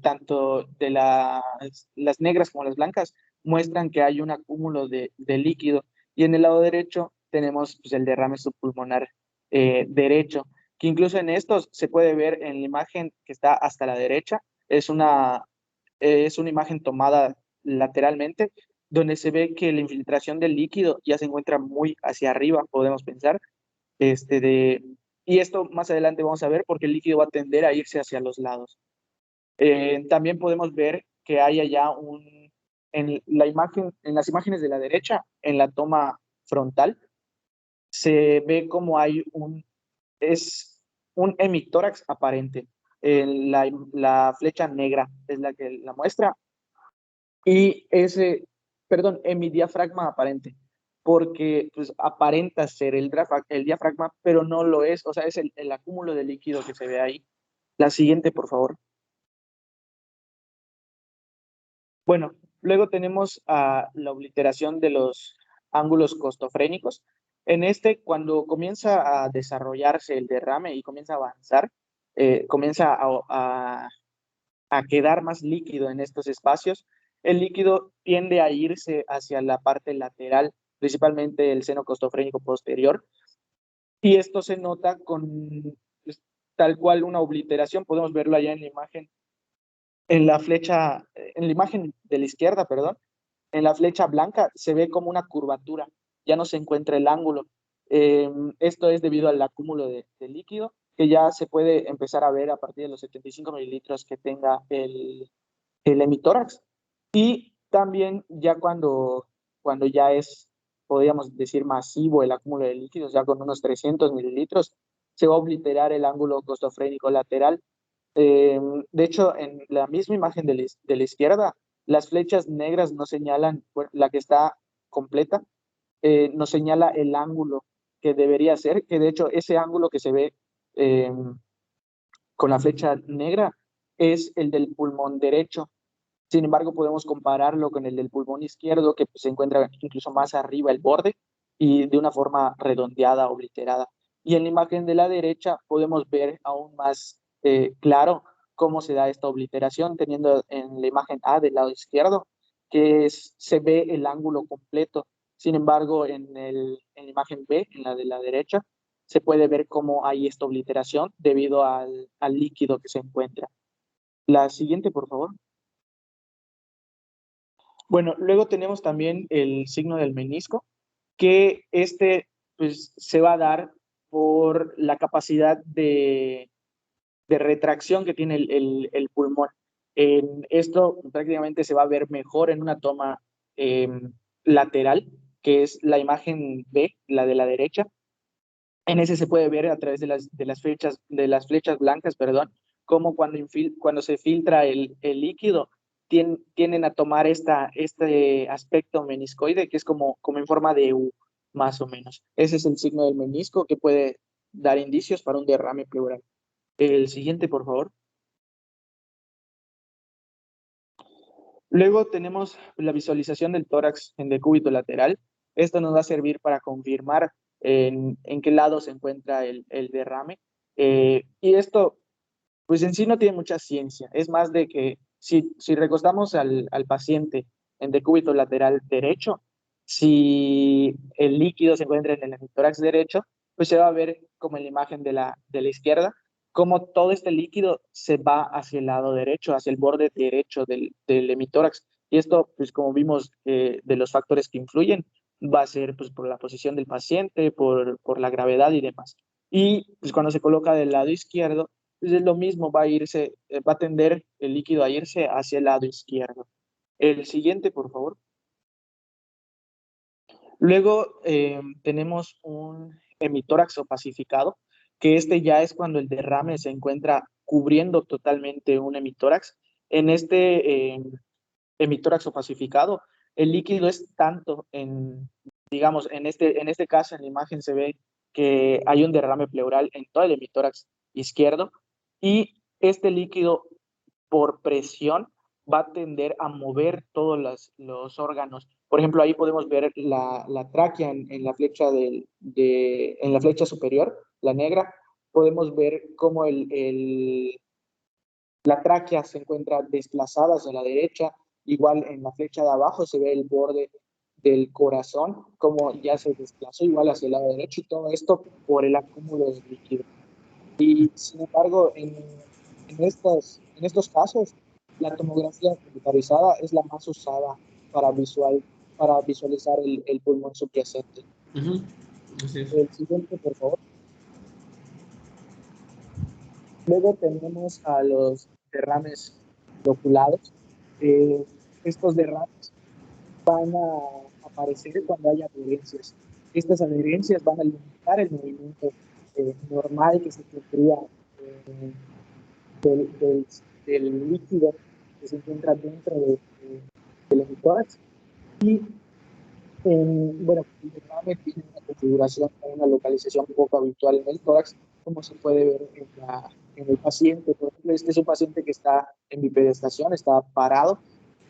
tanto de las negras como las blancas, muestran que hay un acúmulo de líquido. Y en el lado derecho tenemos pues, el derrame subpulmonar derecho, que incluso en estos se puede ver en la imagen que está hasta la derecha. Es una imagen tomada lateralmente, donde se ve que la infiltración del líquido ya se encuentra muy hacia arriba, podemos pensar. Y esto más adelante vamos a ver porque el líquido va a tender a irse hacia los lados. También podemos ver que hay allá en las imágenes de la derecha, en la toma frontal, se ve como hay es un hemitórax aparente. La flecha negra es la que la muestra. Y hemidiafragma aparente, porque pues, aparenta ser el diafragma, pero no lo es, o sea, es el acúmulo de líquido que se ve ahí. La siguiente, por favor. Bueno, luego tenemos la obliteración de los ángulos costofrénicos. En cuando comienza a desarrollarse el derrame y comienza a avanzar, comienza a quedar más líquido en estos espacios. El líquido tiende a irse hacia la parte lateral, principalmente el seno costofrénico posterior, y esto se nota con pues, tal cual una obliteración. Podemos verlo allá en la imagen, en la imagen de la izquierda, perdón, en la flecha blanca se ve como una curvatura, ya no se encuentra el ángulo. Esto es debido al acúmulo de líquido, que ya se puede empezar a ver a partir de los 75 mililitros que tenga el hemitórax. Y también ya cuando ya es, podríamos decir, masivo el acúmulo de líquidos, ya con unos 300 mililitros, se va a obliterar el ángulo costofrénico lateral. De hecho, en la misma imagen de la izquierda, las flechas negras nos señalan, bueno, la que está completa, nos señala el ángulo que debería ser, que de hecho ese ángulo que se ve con la flecha negra es el del pulmón derecho. Sin embargo, podemos compararlo con el del pulmón izquierdo, que pues, se encuentra incluso más arriba el borde y de una forma redondeada, obliterada. Y en la imagen de la derecha podemos ver aún más claro cómo se da esta obliteración, teniendo en la imagen A del lado izquierdo, que se ve el ángulo completo. Sin embargo, en la imagen B, en la de la derecha, se puede ver cómo hay esta obliteración debido al líquido que se encuentra. La siguiente, por favor. Bueno, luego tenemos también el signo del menisco, que pues, se va a dar por la capacidad de retracción que tiene el pulmón. Esto prácticamente se va a ver mejor en una toma lateral, que es la imagen B, la de la derecha. En ese se puede ver a través de las flechas blancas, perdón, cómo cuando se filtra el líquido, tienden a tomar este aspecto meniscoide, que es como en forma de U, más o menos. Ese es el signo del menisco que puede dar indicios para un derrame pleural. El siguiente, por favor. Luego tenemos la visualización del tórax en decúbito lateral. Esto nos va a servir para confirmar en qué lado se encuentra el derrame. Y esto, pues en sí no tiene mucha ciencia. Es más de que si recostamos al paciente en decúbito lateral derecho, si el líquido se encuentra en el hemitórax derecho, pues se va a ver como en la imagen de la izquierda, como todo este líquido se va hacia el lado derecho, hacia el borde derecho del hemitórax. Y esto, pues como vimos, de los factores que influyen, va a ser pues, por la posición del paciente, por la gravedad y demás. Y pues cuando se coloca del lado izquierdo, Entonces lo mismo, va a tender el líquido a irse hacia el lado izquierdo. El siguiente, por favor. Luego tenemos un hemitórax opacificado, que este ya es cuando el derrame se encuentra cubriendo totalmente un hemitórax. En este hemitórax opacificado, el líquido es tanto digamos, en este caso en la imagen se ve que hay un derrame pleural en todo el hemitórax izquierdo y este líquido por presión va a tender a mover todos los órganos. Por ejemplo, ahí podemos ver la tráquea en la flecha en la flecha superior, la negra. Podemos ver cómo la tráquea se encuentra desplazada hacia la derecha. Igual en la flecha de abajo se ve el borde del corazón, como ya se desplazó igual hacia el lado derecho, y todo esto por el acúmulo de líquido. Y sin embargo, en estos casos, la tomografía computarizada es la más usada para visualizar el pulmón subyacente. El siguiente, por favor. Luego tenemos a los derrames loculados. Estos derrames van a aparecer cuando haya adherencias. Estas adherencias van a limitar el movimiento normal que se tendría del líquido que se encuentra dentro del hemitórax. Y bueno, el derrame tiene una configuración o una localización poco habitual en el tórax, como se puede ver en el paciente. Por ejemplo, este es un paciente que está en bipedestación, está parado,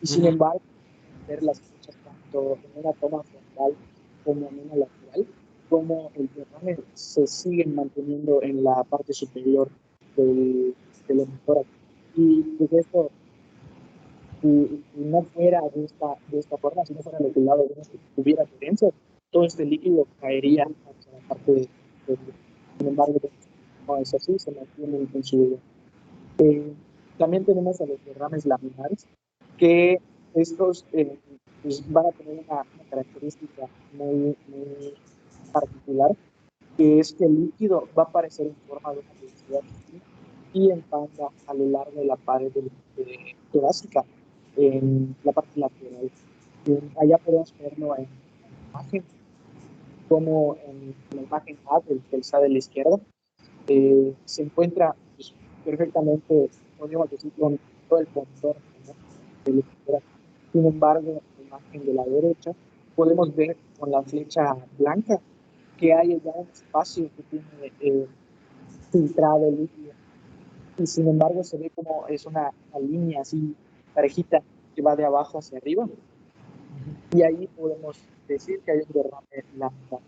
y sin embargo, ver las fechas tanto en una toma frontal como en una lateral, como el derrame se sigue manteniendo en la parte superior del hemitórax. Y pues esto, si no fuera de esta forma, si no fuera loculado, si hubiera adherencia, todo este líquido caería hacia la parte del. Sin embargo, no es así, se mantiene en su lugar. También tenemos a los derrames laminares, que estos pues van a tener una característica muy particular, que es que el líquido va a aparecer en forma de una densidad y en banda a lo largo de la pared torácica, en la parte lateral. Allá podemos verlo en la imagen, como en la imagen A del SAD de la izquierda, se encuentra pues, perfectamente, podríamos decir, con todo el contorno, ¿no?, de la izquierda. Sin embargo, en la imagen de la derecha podemos ver con la flecha blanca que hay ya un espacio que tiene filtrado el líquido, y sin embargo se ve como es una línea así parejita que va de abajo hacia arriba, y ahí podemos decir que hay un derrame laminar.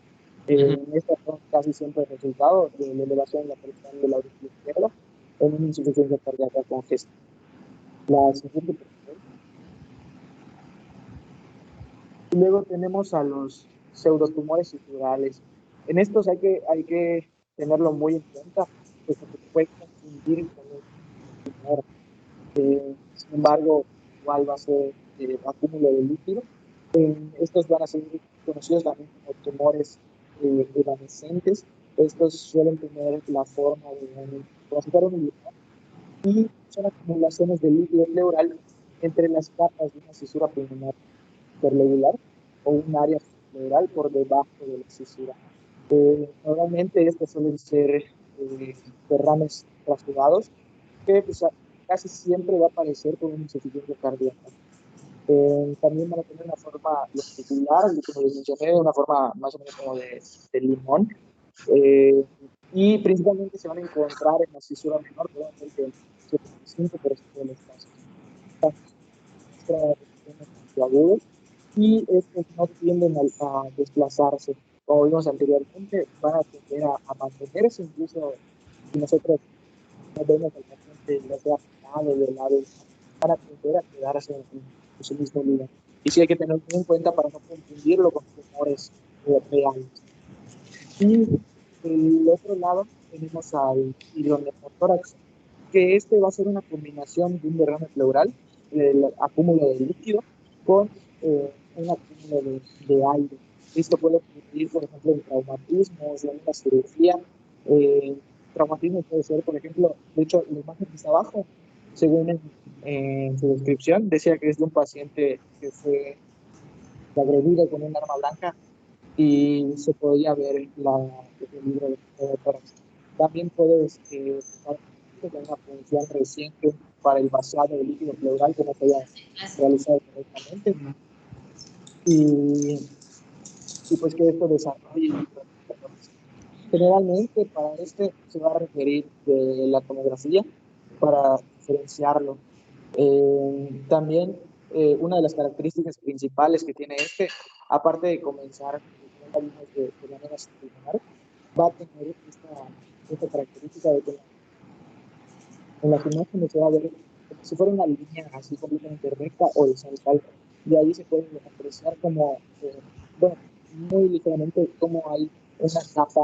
Estos son casi siempre el resultado de la elevación de la presión de la aurícula izquierda en una insuficiencia cardíaca congesta. La siguiente, por favor. Y luego tenemos a los pseudotumores estructurales. En estos hay que tenerlo muy en cuenta, porque se puede confundir con un tumor. Sin embargo, igual va a ser acúmulo de líquido. Estos van a ser conocidos también como tumores evanescentes. Estos suelen tener la forma de como si fuera un limón, y son acumulaciones de líquido pleural entre las capas de una fisura pulmonar interlobular o un área pleural por debajo de la fisura. Normalmente estos suelen ser derrames trasudados, que pues, casi siempre va a aparecer con una insuficiencia cardíaca. También van a tener una forma longitudinal, como les mencioné, una forma más o menos como de limón, y principalmente se van a encontrar en la fisura menor, probablemente el 75% de los casos. Agudos, y estos no tienden a desplazarse. Como vimos anteriormente, van a tender a mantenerse, incluso si nosotros no vemos al paciente, ya sea parado de lado, van a tender a quedarse en su mismo lugar. Y sí hay que tenerlo en cuenta para no confundirlo con tumores reales. Y del otro lado tenemos al hidroneumotórax, que este va a ser una combinación de un derrame pleural, el acúmulo de líquido, con un acúmulo de aire. Esto puede ocurrir, por ejemplo, en traumatismos, en una cirugía, traumatismo puede ser, por ejemplo, de hecho, la imagen que está abajo, según en su descripción, decía que es de un paciente que fue agredido con un arma blanca y se podía ver el libro de tórax. También puedes buscar una función reciente para el vaciado de líquido pleural que no se haya realizado correctamente y pues que esto desarrolle. Generalmente para este se va a requerir de la tomografía para diferenciarlo. También una de las características principales que tiene aparte de comenzar de manera circular, va a tener esta característica de que en las imágenes se va a ver como si fuera una línea así completamente recta o horizontal. Y ahí se puede apreciar como, muy ligeramente como hay una capa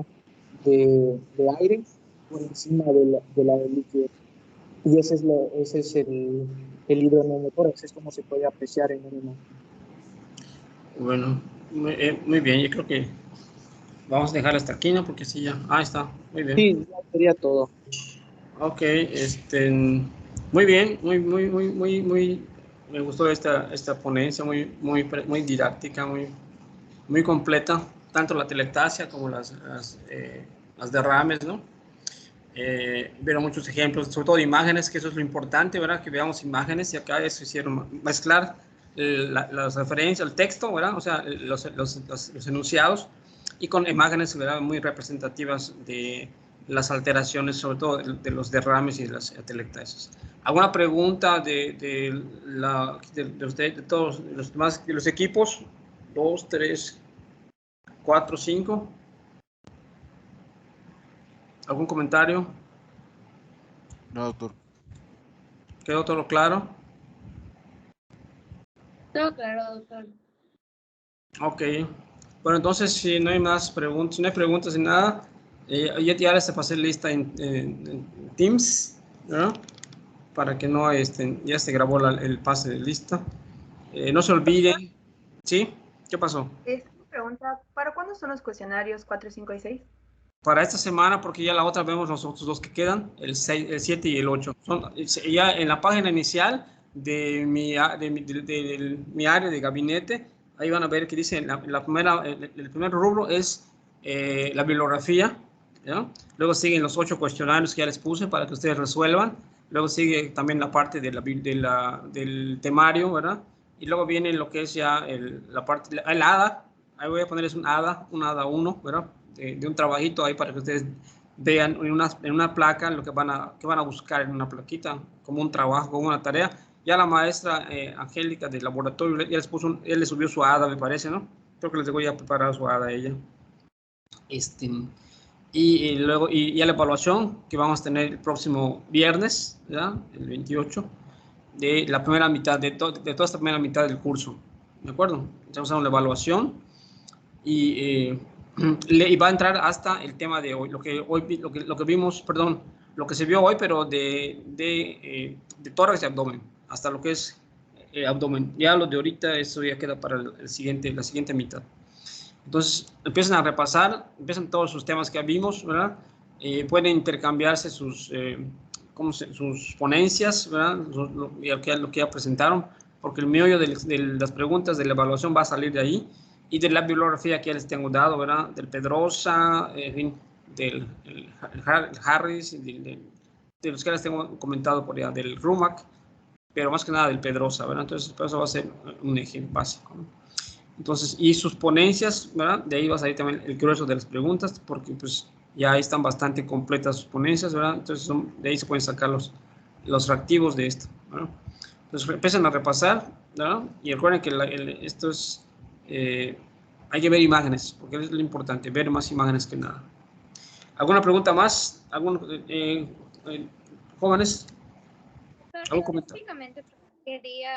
de aire por encima de la del líquido. Y ese es el hidroneumotórax, es como se puede apreciar en una imagen. Bueno, muy bien, yo creo que vamos a dejar hasta aquí, ¿no? Porque sí, ya. Ahí está, muy bien. Sí, ya sería todo. Ok, muy bien, muy, me gustó esta ponencia, muy didáctica, muy completa, tanto la telectasia como las derrames, ¿no? Vieron muchos ejemplos, sobre todo de imágenes, que eso es lo importante, ¿verdad? Que veamos imágenes y acá eso hicieron mezclar las referencias, el texto, ¿verdad? O sea, los enunciados y con imágenes, ¿verdad? Muy representativas de las alteraciones, sobre todo de los derrames y de las atelectasias. ¿Alguna pregunta de todos los demás, de los equipos? 2, 3, 4, 5. ¿Algún comentario? No, doctor. ¿Quedó todo claro? Todo claro, doctor. Ok. Bueno, entonces, si no hay más preguntas, no hay preguntas ni nada, ya les pasé lista en Teams, ¿no? Para que no, ya se grabó el pase de lista. No se olviden. ¿Sí? ¿Qué pasó? Esta pregunta, ¿para cuándo son los cuestionarios 4, 5 y 6? Para esta semana, porque ya la otra vemos los otros dos que quedan, el 7 y el 8. Ya en la página inicial de mi área de gabinete, ahí van a ver que dice, el primer rubro es la bibliografía, ¿no? Luego siguen los 8 cuestionarios que ya les puse para que ustedes resuelvan. Luego sigue también la parte del temario, ¿verdad? Y luego viene lo que es ya la parte, el ADA. Ahí voy a ponerles un ADA 1, ¿verdad? De un trabajito ahí para que ustedes vean en una placa lo que van a buscar en una plaquita, como un trabajo, como una tarea. Ya la maestra Angélica del laboratorio, ya él le subió su ADA, me parece, ¿no? Creo que les dejó ya preparada su ADA a ella. Y luego ya la evaluación que vamos a tener el próximo viernes, ¿verdad? El 28, de la primera mitad, de toda esta primera mitad del curso, ¿de acuerdo? Estamos haciendo la evaluación y va a entrar hasta el tema de hoy, lo que vimos, perdón, lo que se vio hoy, pero de tórax y abdomen, hasta lo que es abdomen. Ya lo de ahorita, eso ya queda para la siguiente mitad. Entonces, empiezan a repasar, empiezan todos sus temas que vimos, ¿verdad? Pueden intercambiarse sus ponencias, ¿verdad? Lo que ya presentaron, porque el meollo de las preguntas de la evaluación va a salir de ahí, y de la bibliografía que ya les tengo dado, ¿verdad? Del Pedrosa, del Harris, de los que les tengo comentado por allá, del Rumac, pero más que nada del Pedrosa, ¿verdad? Entonces, eso va a ser un eje básico, ¿no? Entonces, y sus ponencias, ¿verdad? De ahí va a salir también el grueso de las preguntas, porque pues ya están bastante completas sus ponencias, ¿verdad? Entonces, de ahí se pueden sacar los reactivos de esto, ¿verdad? Entonces, empiezan a repasar, ¿verdad? Y recuerden que esto es, hay que ver imágenes, porque es lo importante, ver más imágenes que nada. ¿Alguna pregunta más? Jóvenes? ¿Algún comentario? Básicamente quería